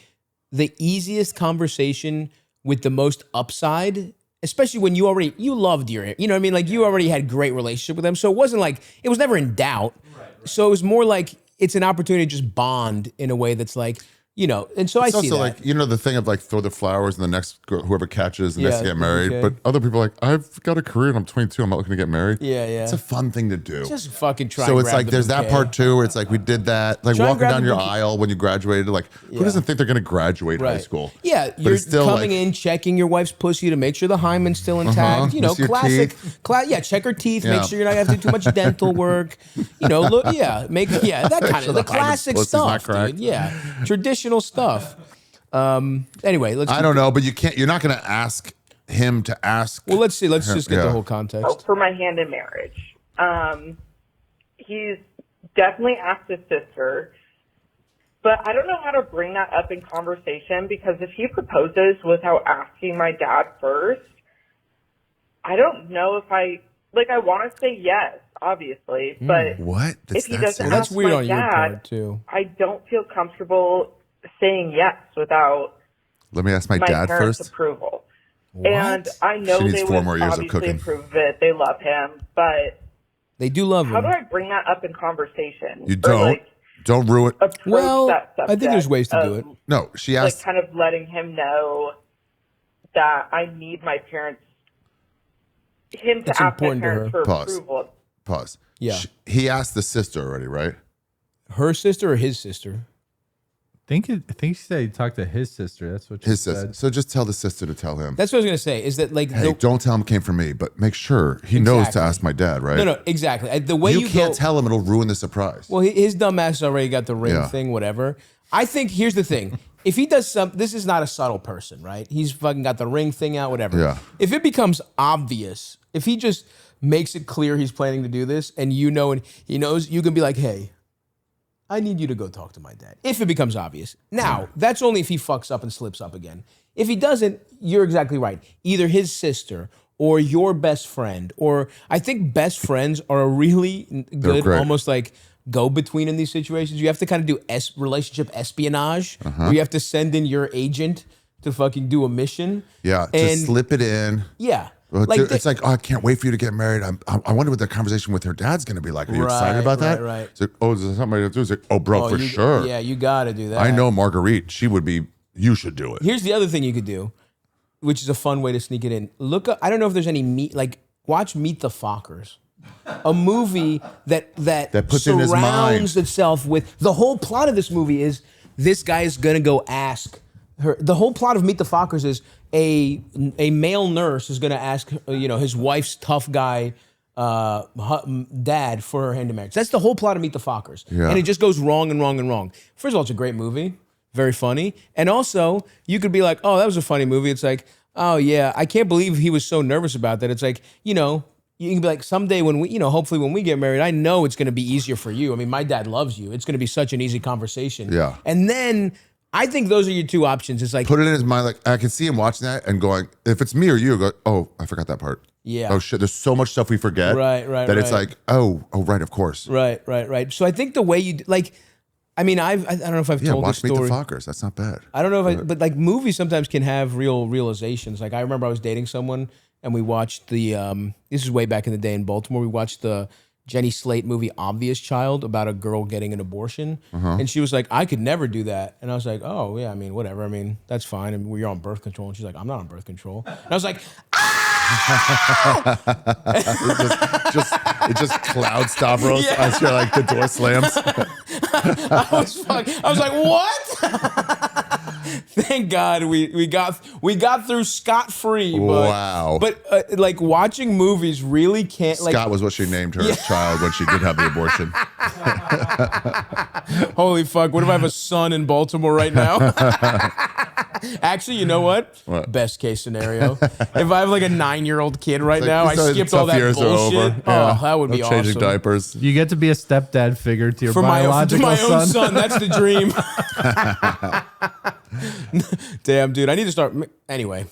the easiest conversation with the most upside. Especially when you loved your, you know what I mean? Like you already had great relationship with them. So it wasn't like, it was never in doubt. So it was more like it's an opportunity to just bond in a way that's like, you know, and so It's I see also that. like, you know, the thing of like throw the flowers and the next girl, whoever catches the next to Yeah, get married. okay. But other people are like, I've got a career and I'm 22. I'm not looking to get married. Yeah, yeah. It's a fun thing to do. Just fucking try. So and it's grab like the there's that bouquet. part too where it's like we did that. Like Try and walking grab down the your bouquet. aisle when you graduated. Like who doesn't think they're going to graduate high Right. school? Yeah, But you're it's still coming like, in, checking your wife's pussy to make sure the hymen's still intact. You know, Miss your classic. teeth. Yeah, check her teeth. Yeah. Make sure you're not having to do too much dental work. You know, look. Yeah, that kind sure of the the classic pussy's not stuff, cracked. dude. Yeah, traditional stuff. Anyway, let's. I don't know, but you can't. You're not going to ask him to ask. Well, let's see. Let's just get the Yeah. whole context. For my hand in marriage. He's definitely asked his sister, but I don't know how to bring that up in conversation because if he proposes without asking my dad first, I don't know if I want to say yes, obviously, but What? if he that doesn't serious? That's ask weird my on your dad, part too. I don't feel comfortable saying yes without Let me ask my my dad parents' first. approval. What? And I know She needs they 4 would more years of obviously cooking. approve of it. They love him, but They do love how him. do I bring that up in conversation? You Or, don't. like, Don't ruin. approach Well, that I think there's subject ways to do of, it. No, she Like asked. kind of letting him know that I need my parents, him to It's ask my important to parents her. for Pause. approval. Pause. Yeah. He asked the sister already, right? Her sister or his sister? I think he said he talked to his sister. That's what she His said. sister. So just tell the sister to tell him. That's what I was gonna say. Is that like Hey, don't tell him it came from me, but make sure he knows to Exactly. ask my dad, right? no, exactly. The way You you can't go, tell him; it'll ruin the surprise. Well, his dumb ass already got the ring Yeah. thing, whatever. I think here's the thing. If he does this is not a subtle person, right? He's fucking got the ring thing out, whatever. Yeah. If it becomes obvious, if he just makes it clear he's planning to do this and you know and he knows, you can be like, hey, I need you to go talk to my dad. If it becomes obvious. Now, that's only if he fucks up and slips up again. If he doesn't, you're exactly right. Either his sister or your best friend, or I think best friends are a really good, great. almost like go between in these situations. You have to kind of do relationship espionage, where you have to send in your agent to fucking do a mission. Yeah, and just slip it in. yeah, Well, like it's like, oh, I can't wait for you to get married. I wonder what the conversation with her dad's going to be like. Are you excited about that? right. It's like, oh, is there something I got to do? It's like, oh, bro, for sure. Yeah, you got to do that. I know Marguerite. She would be. You should do it. Here's the other thing you could do, which is a fun way to sneak it in. Look up, I don't know if there's any watch Meet the Fockers. A movie that puts in his mind. surrounds itself with the whole plot of this movie is this guy is gonna go ask her. The whole plot of Meet the Fockers is a male nurse is gonna ask his wife's tough guy dad for her hand in marriage. That's the whole plot of Meet the Fockers, Yeah. and it just goes wrong and wrong and wrong. First of all, it's a great movie, very funny, and also you could be like, oh, that was a funny movie. It's like, oh yeah, I can't believe he was so nervous about that. It's like, you can be like, someday when we, hopefully when we get married, I know it's going to be easier for you. I mean, my dad loves you. It's going to be such an easy conversation. Yeah. And then I think those are your two options. It's like, Put it in his mind. Like I can see him watching that and going, if it's me or you, go, oh, I forgot that part. Yeah. Oh shit. There's so much stuff we forget. Right, That it's right. like, oh, right, of course. right. So I think the way you, like, I mean, I don't know if I've Yeah. told Watch this Meet the story. Fockers. That's not bad. I don't know if but like movies sometimes can have real realizations. Like I remember I was dating someone and we watched the, this is way back in the day in Baltimore. We watched the Jenny Slate movie Obvious Child about a girl getting an abortion. And she was like, I could never do that. And I was like, oh yeah, I mean, whatever. I mean, that's fine. I mean, you're on birth control. And she's like, I'm not on birth control. And I was like, It just cloud Stavros Yeah. as you're like the door slams. I was like, what? Thank God we got through scot free. Wow. But like watching movies really can't like. Scott was what she named her child when she did have the abortion. Holy fuck! What if I have a son in Baltimore right now? Actually, you know what? Best case scenario. If I have like a 9-year-old kid right now, I So skipped tough all that years are bullshit. over. Oh, Yeah. that would be No awesome. changing diapers. You get to be a stepdad figure to your For my biological own son. son, that's the dream. Damn, dude, I need to start. Anyway,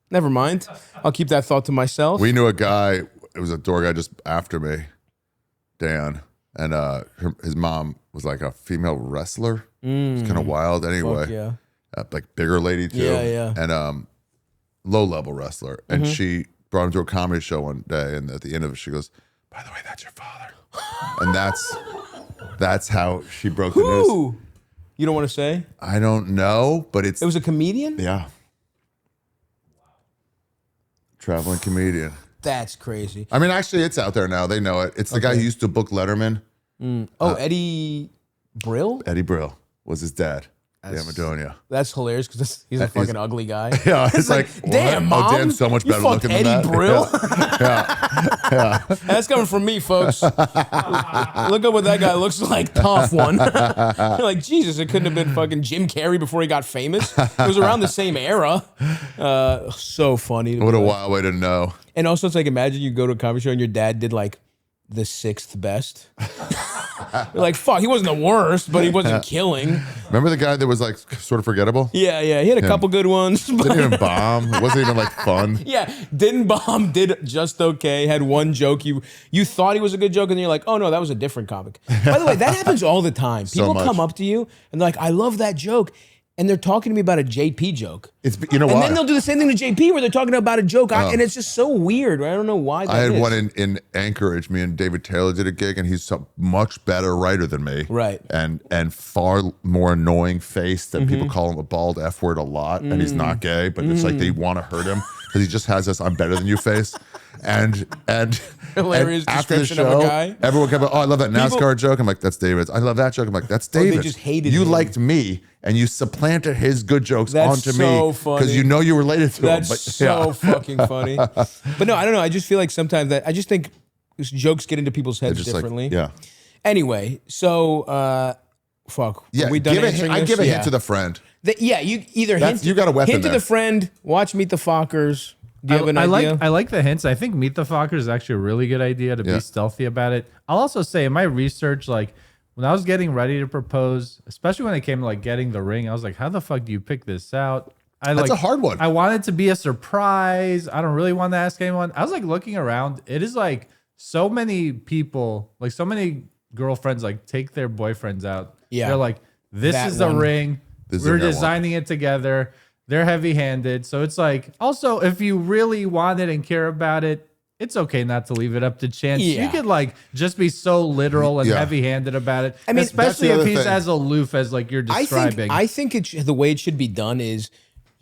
never mind. I'll keep that thought to myself. We knew a guy. It was a door guy just after me, Dan, and his mom was like a female wrestler. It's kind of wild. Anyway, Fuck yeah. Like bigger lady too. Yeah. And low level wrestler. And she brought him to a comedy show one day, and at the end of it, she goes, "By the way, that's your father." And That's how she broke the news. Who? You don't want to say? I don't know, but It was a comedian? yeah. Traveling comedian. That's crazy. I mean, actually, it's out there now. They know it. It's the guy who used to book Letterman. Eddie Brill? Eddie Brill was his dad. Yeah, Madonia. That's hilarious because he's a fucking ugly guy. Yeah, it's like, damn, what? mom. Oh, Dan's so much You better fucked looking than Eddie that. Brill? Yeah. That's coming from me, folks. Look up what that guy looks like. Tough one. You're like, Jesus, it couldn't have been fucking Jim Carrey before he got famous. It was around the same era. So funny. What a wild way to know. And also, it's like, imagine you go to a comedy show and your dad did like the 6th best. You're like, fuck, he wasn't the worst, but he wasn't killing. Remember the guy that was like sort of forgettable? Yeah, he had a couple good ones. But Didn't even bomb. It wasn't even like fun. yeah, didn't bomb, did just okay, had one joke. You thought he was a good joke, and then you're like, oh no, that was a different comic. By the way, that happens all the time. People much. come up to you and they're like, I love that joke. And they're talking to me about a JP joke. It's, you know And why? then they'll do the same thing to JP where they're talking about a joke. And it's just so weird. I don't know why that I had is. one in Anchorage. Me and David Taylor did a gig, and he's a much better writer than me. Right. And far more annoying face that people call him a bald F word a lot, and he's not gay, but it's like they want to hurt him because he just has this "I'm better than you" face. And Hilarious and after the description of a show, guy. everyone kept, oh, I love that NASCAR joke. I'm like, that's David's. I love that joke. I'm like, that's David's. just hated you him. liked me, and you supplanted his good jokes That's onto so me funny. because you know you related to That's him. But, so fucking funny. But no, I don't know. I just feel like sometimes that I just think jokes get into people's heads just differently. like, yeah. Anyway, so fuck. Yeah, Are we done give a answering hint, I this? give a Yeah. hint to the friend. You either That's- hint. you got a weapon Hint to there. the friend. Watch Meet the Fockers. Do you have an I idea? I like the hints. I think Meet the Fockers is actually a really good idea to Yeah. be stealthy about it. I'll also say in my research, like when I was getting ready to propose, especially when it came to like getting the ring, I was like, how the fuck do you pick this out? That's a hard one. I want it to be a surprise. I don't really want to ask anyone. I was like looking around. It is like so many people, like so many girlfriends, like take their boyfriends out. Yeah. They're like, this That is the one. ring. This is We're the one. designing it together. They're heavy-handed. So it's like, also, if you really want it and care about it, it's okay not to leave it up to chance. Yeah. You could like just be so literal and Yeah. heavy-handed about it. I mean, especially that's the if other he's thing. as aloof as like you're describing. I think the way it should be done is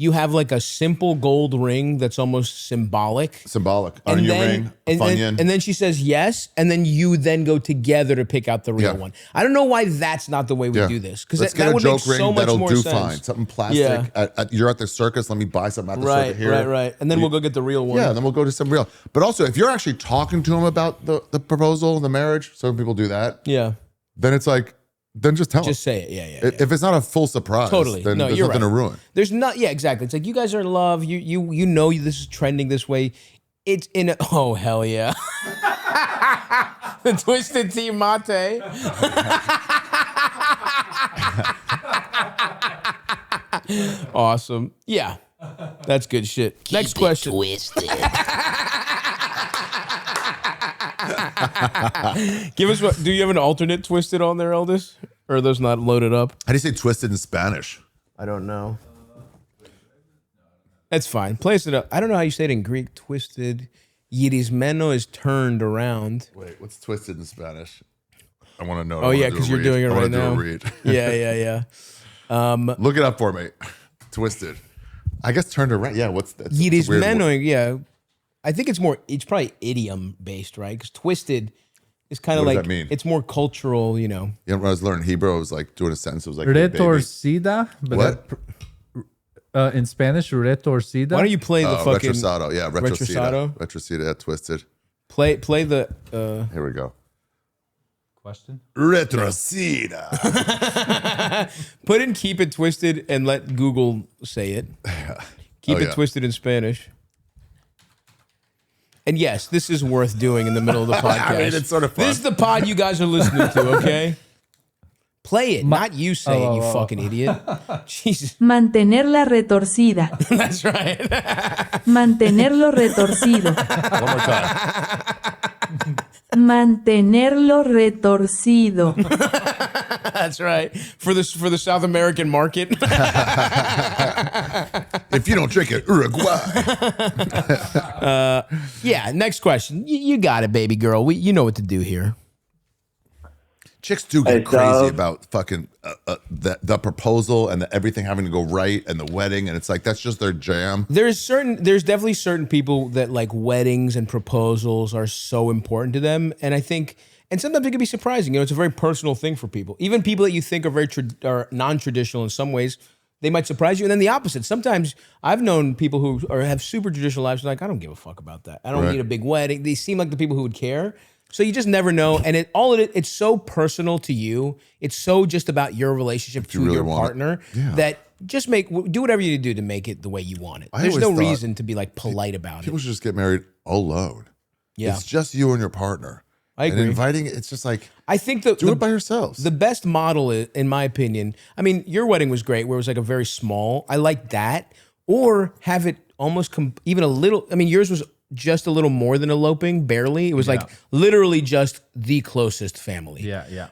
you have like a simple gold ring that's almost symbolic. Symbolic. On your ring, a Funyun. and then she says yes, and then you then go together to pick out the real Yeah. one. I don't know why that's not the way we Yeah. do this because Let's that get a would make joke ring so much that'll more do sense. fine. Something plastic. Yeah. You're at the circus. Let me buy something at the Right, circuit here. right. And then we'll go get the real one. Yeah, then we'll go to some real. But also, if you're actually talking to him about the proposal, the marriage, some people do that. Yeah. Then it's like, then just tell Just him. say it. Yeah. If it's not a full surprise, Totally. then No, there's you're nothing right. to ruin. There's not. Yeah, exactly. It's like you guys are in love. You know this is trending this way. It's in. Oh hell yeah. The Twisted Tea Mate. Awesome. Yeah, that's good shit. Next Keep it question. Twisted. Give us what? Do you have an alternate Twisted on there, Eldest? Or are those not loaded up? How do you say twisted in Spanish? I don't know. That's fine. Place it up. I don't know how you say it in Greek. Twisted. Yirismeno is turned around. Wait, what's twisted in Spanish? I want to know. Oh yeah, because you're doing it right now. Read. Yeah. Look it up for me. Twisted. I guess turned around. Yeah, what's that? It's a weird word. Yirismeno, yeah. I think it's probably idiom based, right? Because twisted is kind of What does like, that mean? it's more cultural, you know. You know, when I was learning Hebrew, I was like doing a sentence. It was like, hey, baby. Retorcida. But What? in Spanish, retorcida. Why don't you play the fucking retrosado. Yeah, Retrosado? Retrosado. Yeah, twisted. play the Here we go. question? Retrosida. put in keep it twisted and let Google say it. Keep Oh, it yeah. twisted in Spanish. And yes, this is worth doing in the middle of the podcast. I mean, it's sort of fun. This is the pod you guys are listening to, okay? Play it, not you say it, you fucking idiot. Jesus. Mantenerla retorcida. That's right. Mantenerlo retorcido. One more time. Mantenerlo retorcido. That's right. For the South American market. If you don't drink it, Uruguay. Yeah, next question. You got it, baby girl. You know what to do here. chicks do get Hey, crazy Stav. about fucking the proposal and everything having to go right and the wedding, and it's like that's just their jam. There's definitely certain people that like weddings and proposals are so important to them, and I think, and sometimes it can be surprising. You know, it's a very personal thing for people. Even people that you think are very are non-traditional in some ways, they might surprise you. And then the opposite. Sometimes I've known people who have super traditional lives, like I don't give a fuck about that. I don't Right. need a big wedding. They seem like the people who would care. So you just never know, and it's so personal to you. It's so just about your relationship to really your want it. partner Yeah. that just do whatever you do to make it the way you want it. I There's always no thought reason to be like polite about People it. should just get married alone. Yeah, It's just you and your partner. I agree. And inviting, it's just like I think do it by yourselves. the best model, in my opinion. I mean, your wedding was great, where it was like a very small. I like that, or have it almost even a little. I mean, yours was just a little more than eloping, barely. It was like literally just the closest family. Yeah.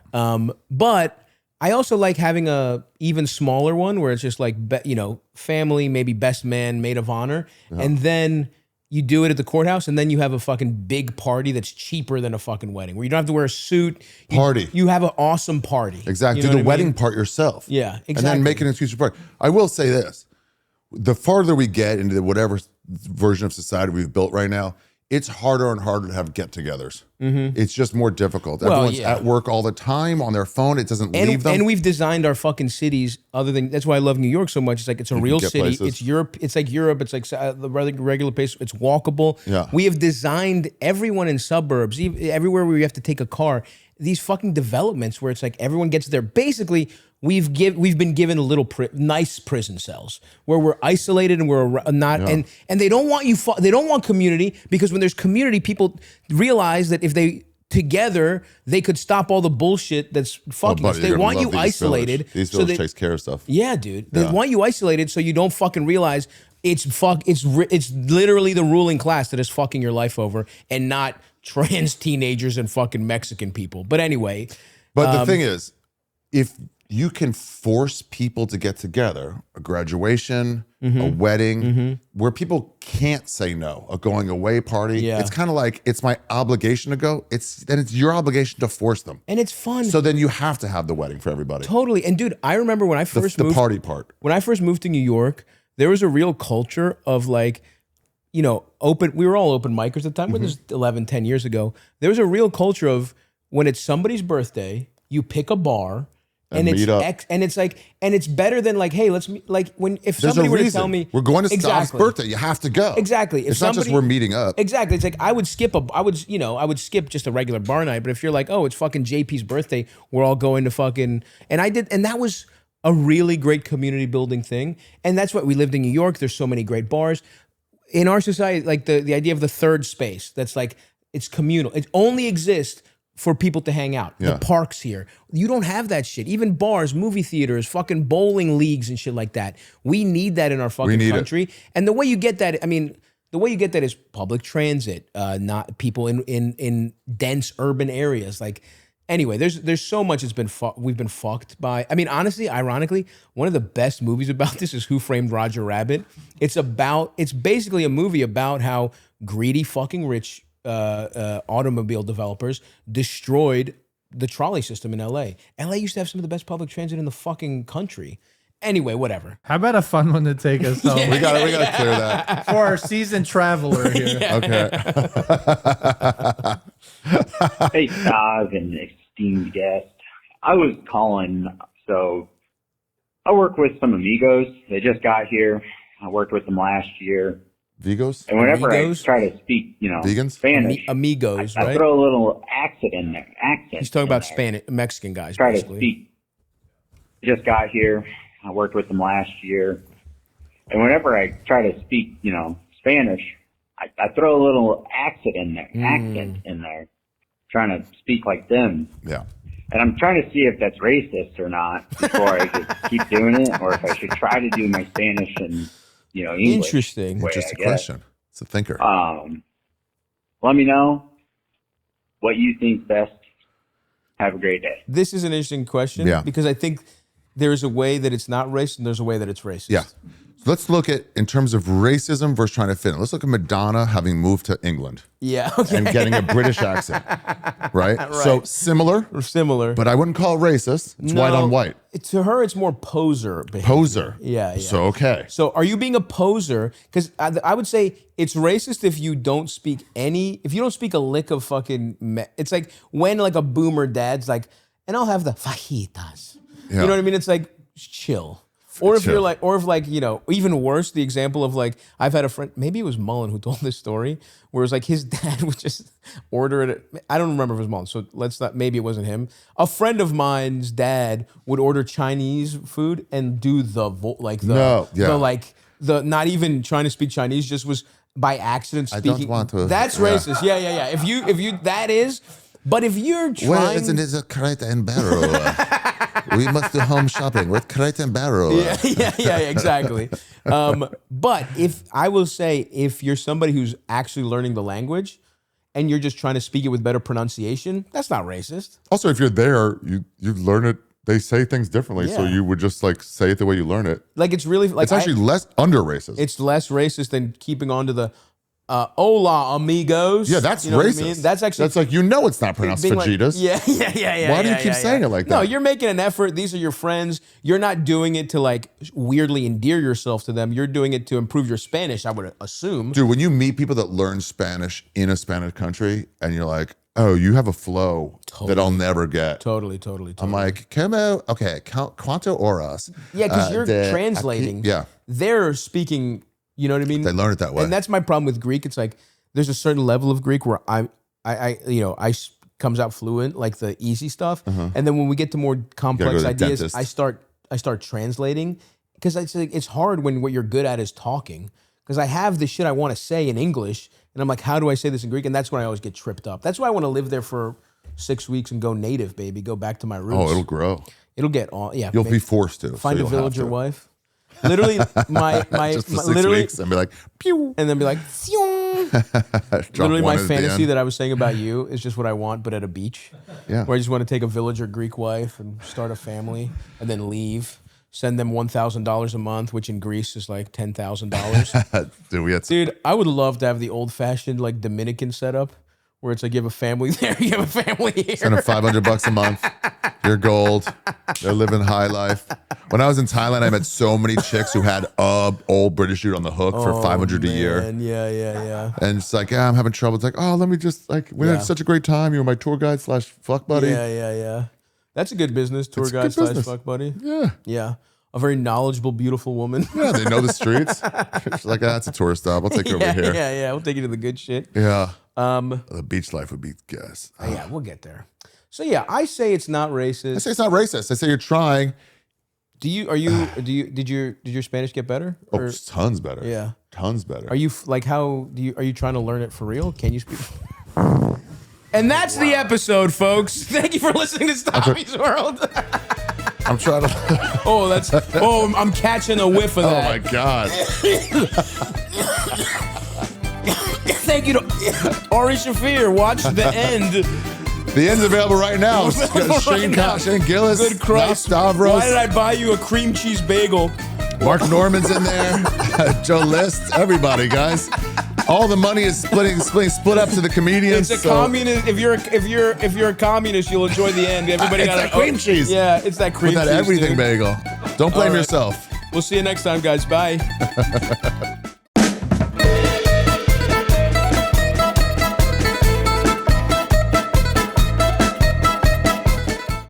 But I also like having a even smaller one where it's just like, family, maybe best man, maid of honor. And then you do it at the courthouse, and then you have a fucking big party that's cheaper than a fucking wedding, where you don't have to wear a suit. Party. You have an awesome party. Exactly. You know do what the I wedding mean? part yourself. Yeah, And then exactly. make an excuse for party. I will say this. The farther we get into whatever version of society we've built right now, it's harder and harder to have get-togethers. It's just more difficult. Well, Everyone's yeah. at work all the time on their phone. It doesn't leave them. And we've designed our fucking cities that's why I love New York so much. It's like, it's a real get city. places. It's Europe. It's like Europe. It's like the regular pace. It's walkable. Yeah. We have designed everyone in suburbs, everywhere where we have to take a car, these fucking developments where it's like everyone gets there. Basically, we've been given little nice prison cells where we're isolated and we're not, and they don't want you, they don't want community, because when there's community, people realize that if they together, they could stop all the bullshit that's fucking us. buddy, They you're gonna want love you these isolated. Village. These so village they- takes care of stuff. Yeah, dude. They want you isolated so you don't fucking realize it's literally the ruling class that is fucking your life over, and not trans teenagers and fucking Mexican people. But anyway, But the thing is, if you can force people to get together, a graduation, a wedding, where people can't say no, a going away party, Yeah. it's kind of like it's my obligation to go. Then it's your obligation to force them. and it's fun. So then you have to have the wedding for everybody. Totally. And dude, I remember when I first The moved party part. when I first moved to New York, there was a real culture of like, open. We were all open micers at the time. But this was 11, 10 years ago. There was a real culture of when it's somebody's birthday, you pick a bar. And meet up. And it's better than like, hey, let's meet. Like if There's somebody a were reason. to tell me We're going to Stav's Exactly. birthday. You have to go. Exactly. If It's not just somebody- we're meeting up. Exactly. It's like I would skip just a regular bar night, but if you're like, oh, it's fucking JP's birthday, we're all going to fucking, and that was a really great community building thing. And that's what we lived in New York. There's so many great bars in our society. Like the idea of the third space, that's like, it's communal. It only exists for people to hang out. Yeah. The parks here. You don't have that shit. Even bars, movie theaters, fucking bowling leagues and shit like that. We need that in our fucking need it. country. And the way you get that, the way you get that is public transit, not people in dense urban areas. Like, anyway, there's so much we've been fucked by. I mean, honestly, ironically, one of the best movies about this is Who Framed Roger Rabbit. It's basically a movie about how greedy fucking rich automobile developers destroyed the trolley system in LA. LA used to have some of the best public transit in the fucking country. Anyway, whatever. How about a fun one to take us home We got to clear that. for our seasoned traveler here? Okay. Hey, Stav and esteemed guest. I was calling, so I work with some amigos. They just got here. I worked with them last year. Vigos? And whenever Amigos? I try to speak, Vegans? Spanish, Amigos, I right? throw a little accent in there. He's talking about Mexican guys, Try to basically. speak. Just got here. I worked with them last year. And whenever I try to speak, Spanish, I throw a little accent in there, trying to speak like them. Yeah. And I'm trying to see if that's racist or not before I just keep doing it, or if I should try to do my Spanish and, English. Interesting. way, Just I a guess. question. It's a thinker. Let me know what you think best. Have a great day. This is an interesting question Yeah. because I think there's a way that it's not racist and there's a way that it's racist. Yeah. let's look at in terms of racism versus trying to fit in. Let's look at Madonna having moved to England. Yeah. Okay. And getting a British accent, right? So similar, but I wouldn't call it racist. It's white on white. To her, it's more poser behavior. Poser. Yeah. So, okay. So are you being a poser? Because I would say it's racist if you don't speak if you don't speak a lick of fucking, it's like when like a boomer dad's like, and I'll have the fajitas. Yeah. You know what I mean? It's like, chill. Or if you're like, or if like, you know, even worse, the example of like, I've had a friend, maybe it was Mullen who told this story, where it was like his dad would just order it. I don't remember if it was Mullen, so let's not, maybe it wasn't him. A friend of mine's dad would order Chinese food and do the not even trying to speak Chinese, just was by accident speaking. I don't want to. That's racist. Yeah. If you, that is, but if you're trying. Where isn't it a crate and barrel? We must do home shopping with crate and barrel. Yeah, exactly. But if I will say, if you're somebody who's actually learning the language and you're just trying to speak it with better pronunciation, that's not racist. Also, if you're there, you learn it. They say things differently, so you would just like say it the way you learn it. Like it's really like it's actually less under racist. It's less racist than keeping on to the hola amigos. Yeah, that's you know racist. What I mean? That's actually like it's not pronounced fajitas. Like, yeah. Why do you keep saying it like that? No, you're making an effort. These are your friends. You're not doing it to like weirdly endear yourself to them. You're doing it to improve your Spanish, I would assume. Dude, when you meet people that learn Spanish in a Spanish country and you're like, oh, you have a flow that I'll never get. Totally. I'm like, ¿cuánto horas? Yeah, because you're translating. Yeah. They're speaking. You know what I mean? They learn it that way. And that's my problem with Greek. It's like there's a certain level of Greek where I comes out fluent, like the easy stuff. And then when we get to more complex ideas, dentist. I start translating because it's hard when what you're good at is talking. Because I have the shit I want to say in English, and I'm like, how do I say this in Greek? And that's when I always get tripped up. That's why I want to live there for 6 weeks and go native, baby. Go back to my roots. Oh, it'll grow. It'll get on. Yeah, you'll be forced to find a villager wife. Literally, my just for 6 weeks and be like, pew, and then be like, literally, my fantasy that I was saying about you is just what I want, but at a beach. Yeah, where I just want to take a villager Greek wife and start a family, and then leave. Send them $1,000 a month, which in Greece is like $10,000. Dude, I would love to have the old-fashioned like Dominican setup, where it's like you have a family there, you have a family here. Send them $500 a month. You're gold. They're living high life. When I was in Thailand, I met so many chicks who had old British dude on the hook for $500 a year. Yeah. And it's like, I'm having trouble. It's like, let me just like, we had such a great time. You were my tour guide / fuck buddy. Yeah. That's a good business, tour guide / fuck buddy. Yeah. A very knowledgeable, beautiful woman. Yeah, they know the streets. She's like, that's a tourist stop. I'll take you over here. Yeah. We'll take you to the good shit. Yeah. The beach life would be gas. Yeah, we'll get there. So yeah, I say it's not racist. I say it's not racist. I say you're trying. Did your Spanish get better? Oh, tons better. Yeah. Tons better. Are you like are you trying to learn it for real? Can you speak? And that's the episode, folks. Thank you for listening to Stavvy's World. I'm trying to. I'm catching a whiff of that. Oh my God. Thank you to Ari Shaffir. Watch the end. The end's available right now. Shane Gillis. Good Christ. Stavros. Why did I buy you a cream cheese bagel? Mark Norman's in there. Joe List. Everybody, guys. All the money is split up to the comedians. It's a communist. If you're a communist, you'll enjoy the end. Everybody got that cream cheese. Yeah, it's that cream cheese. With that everything dude. bagel. Don't blame yourself. We'll see you next time, guys. Bye.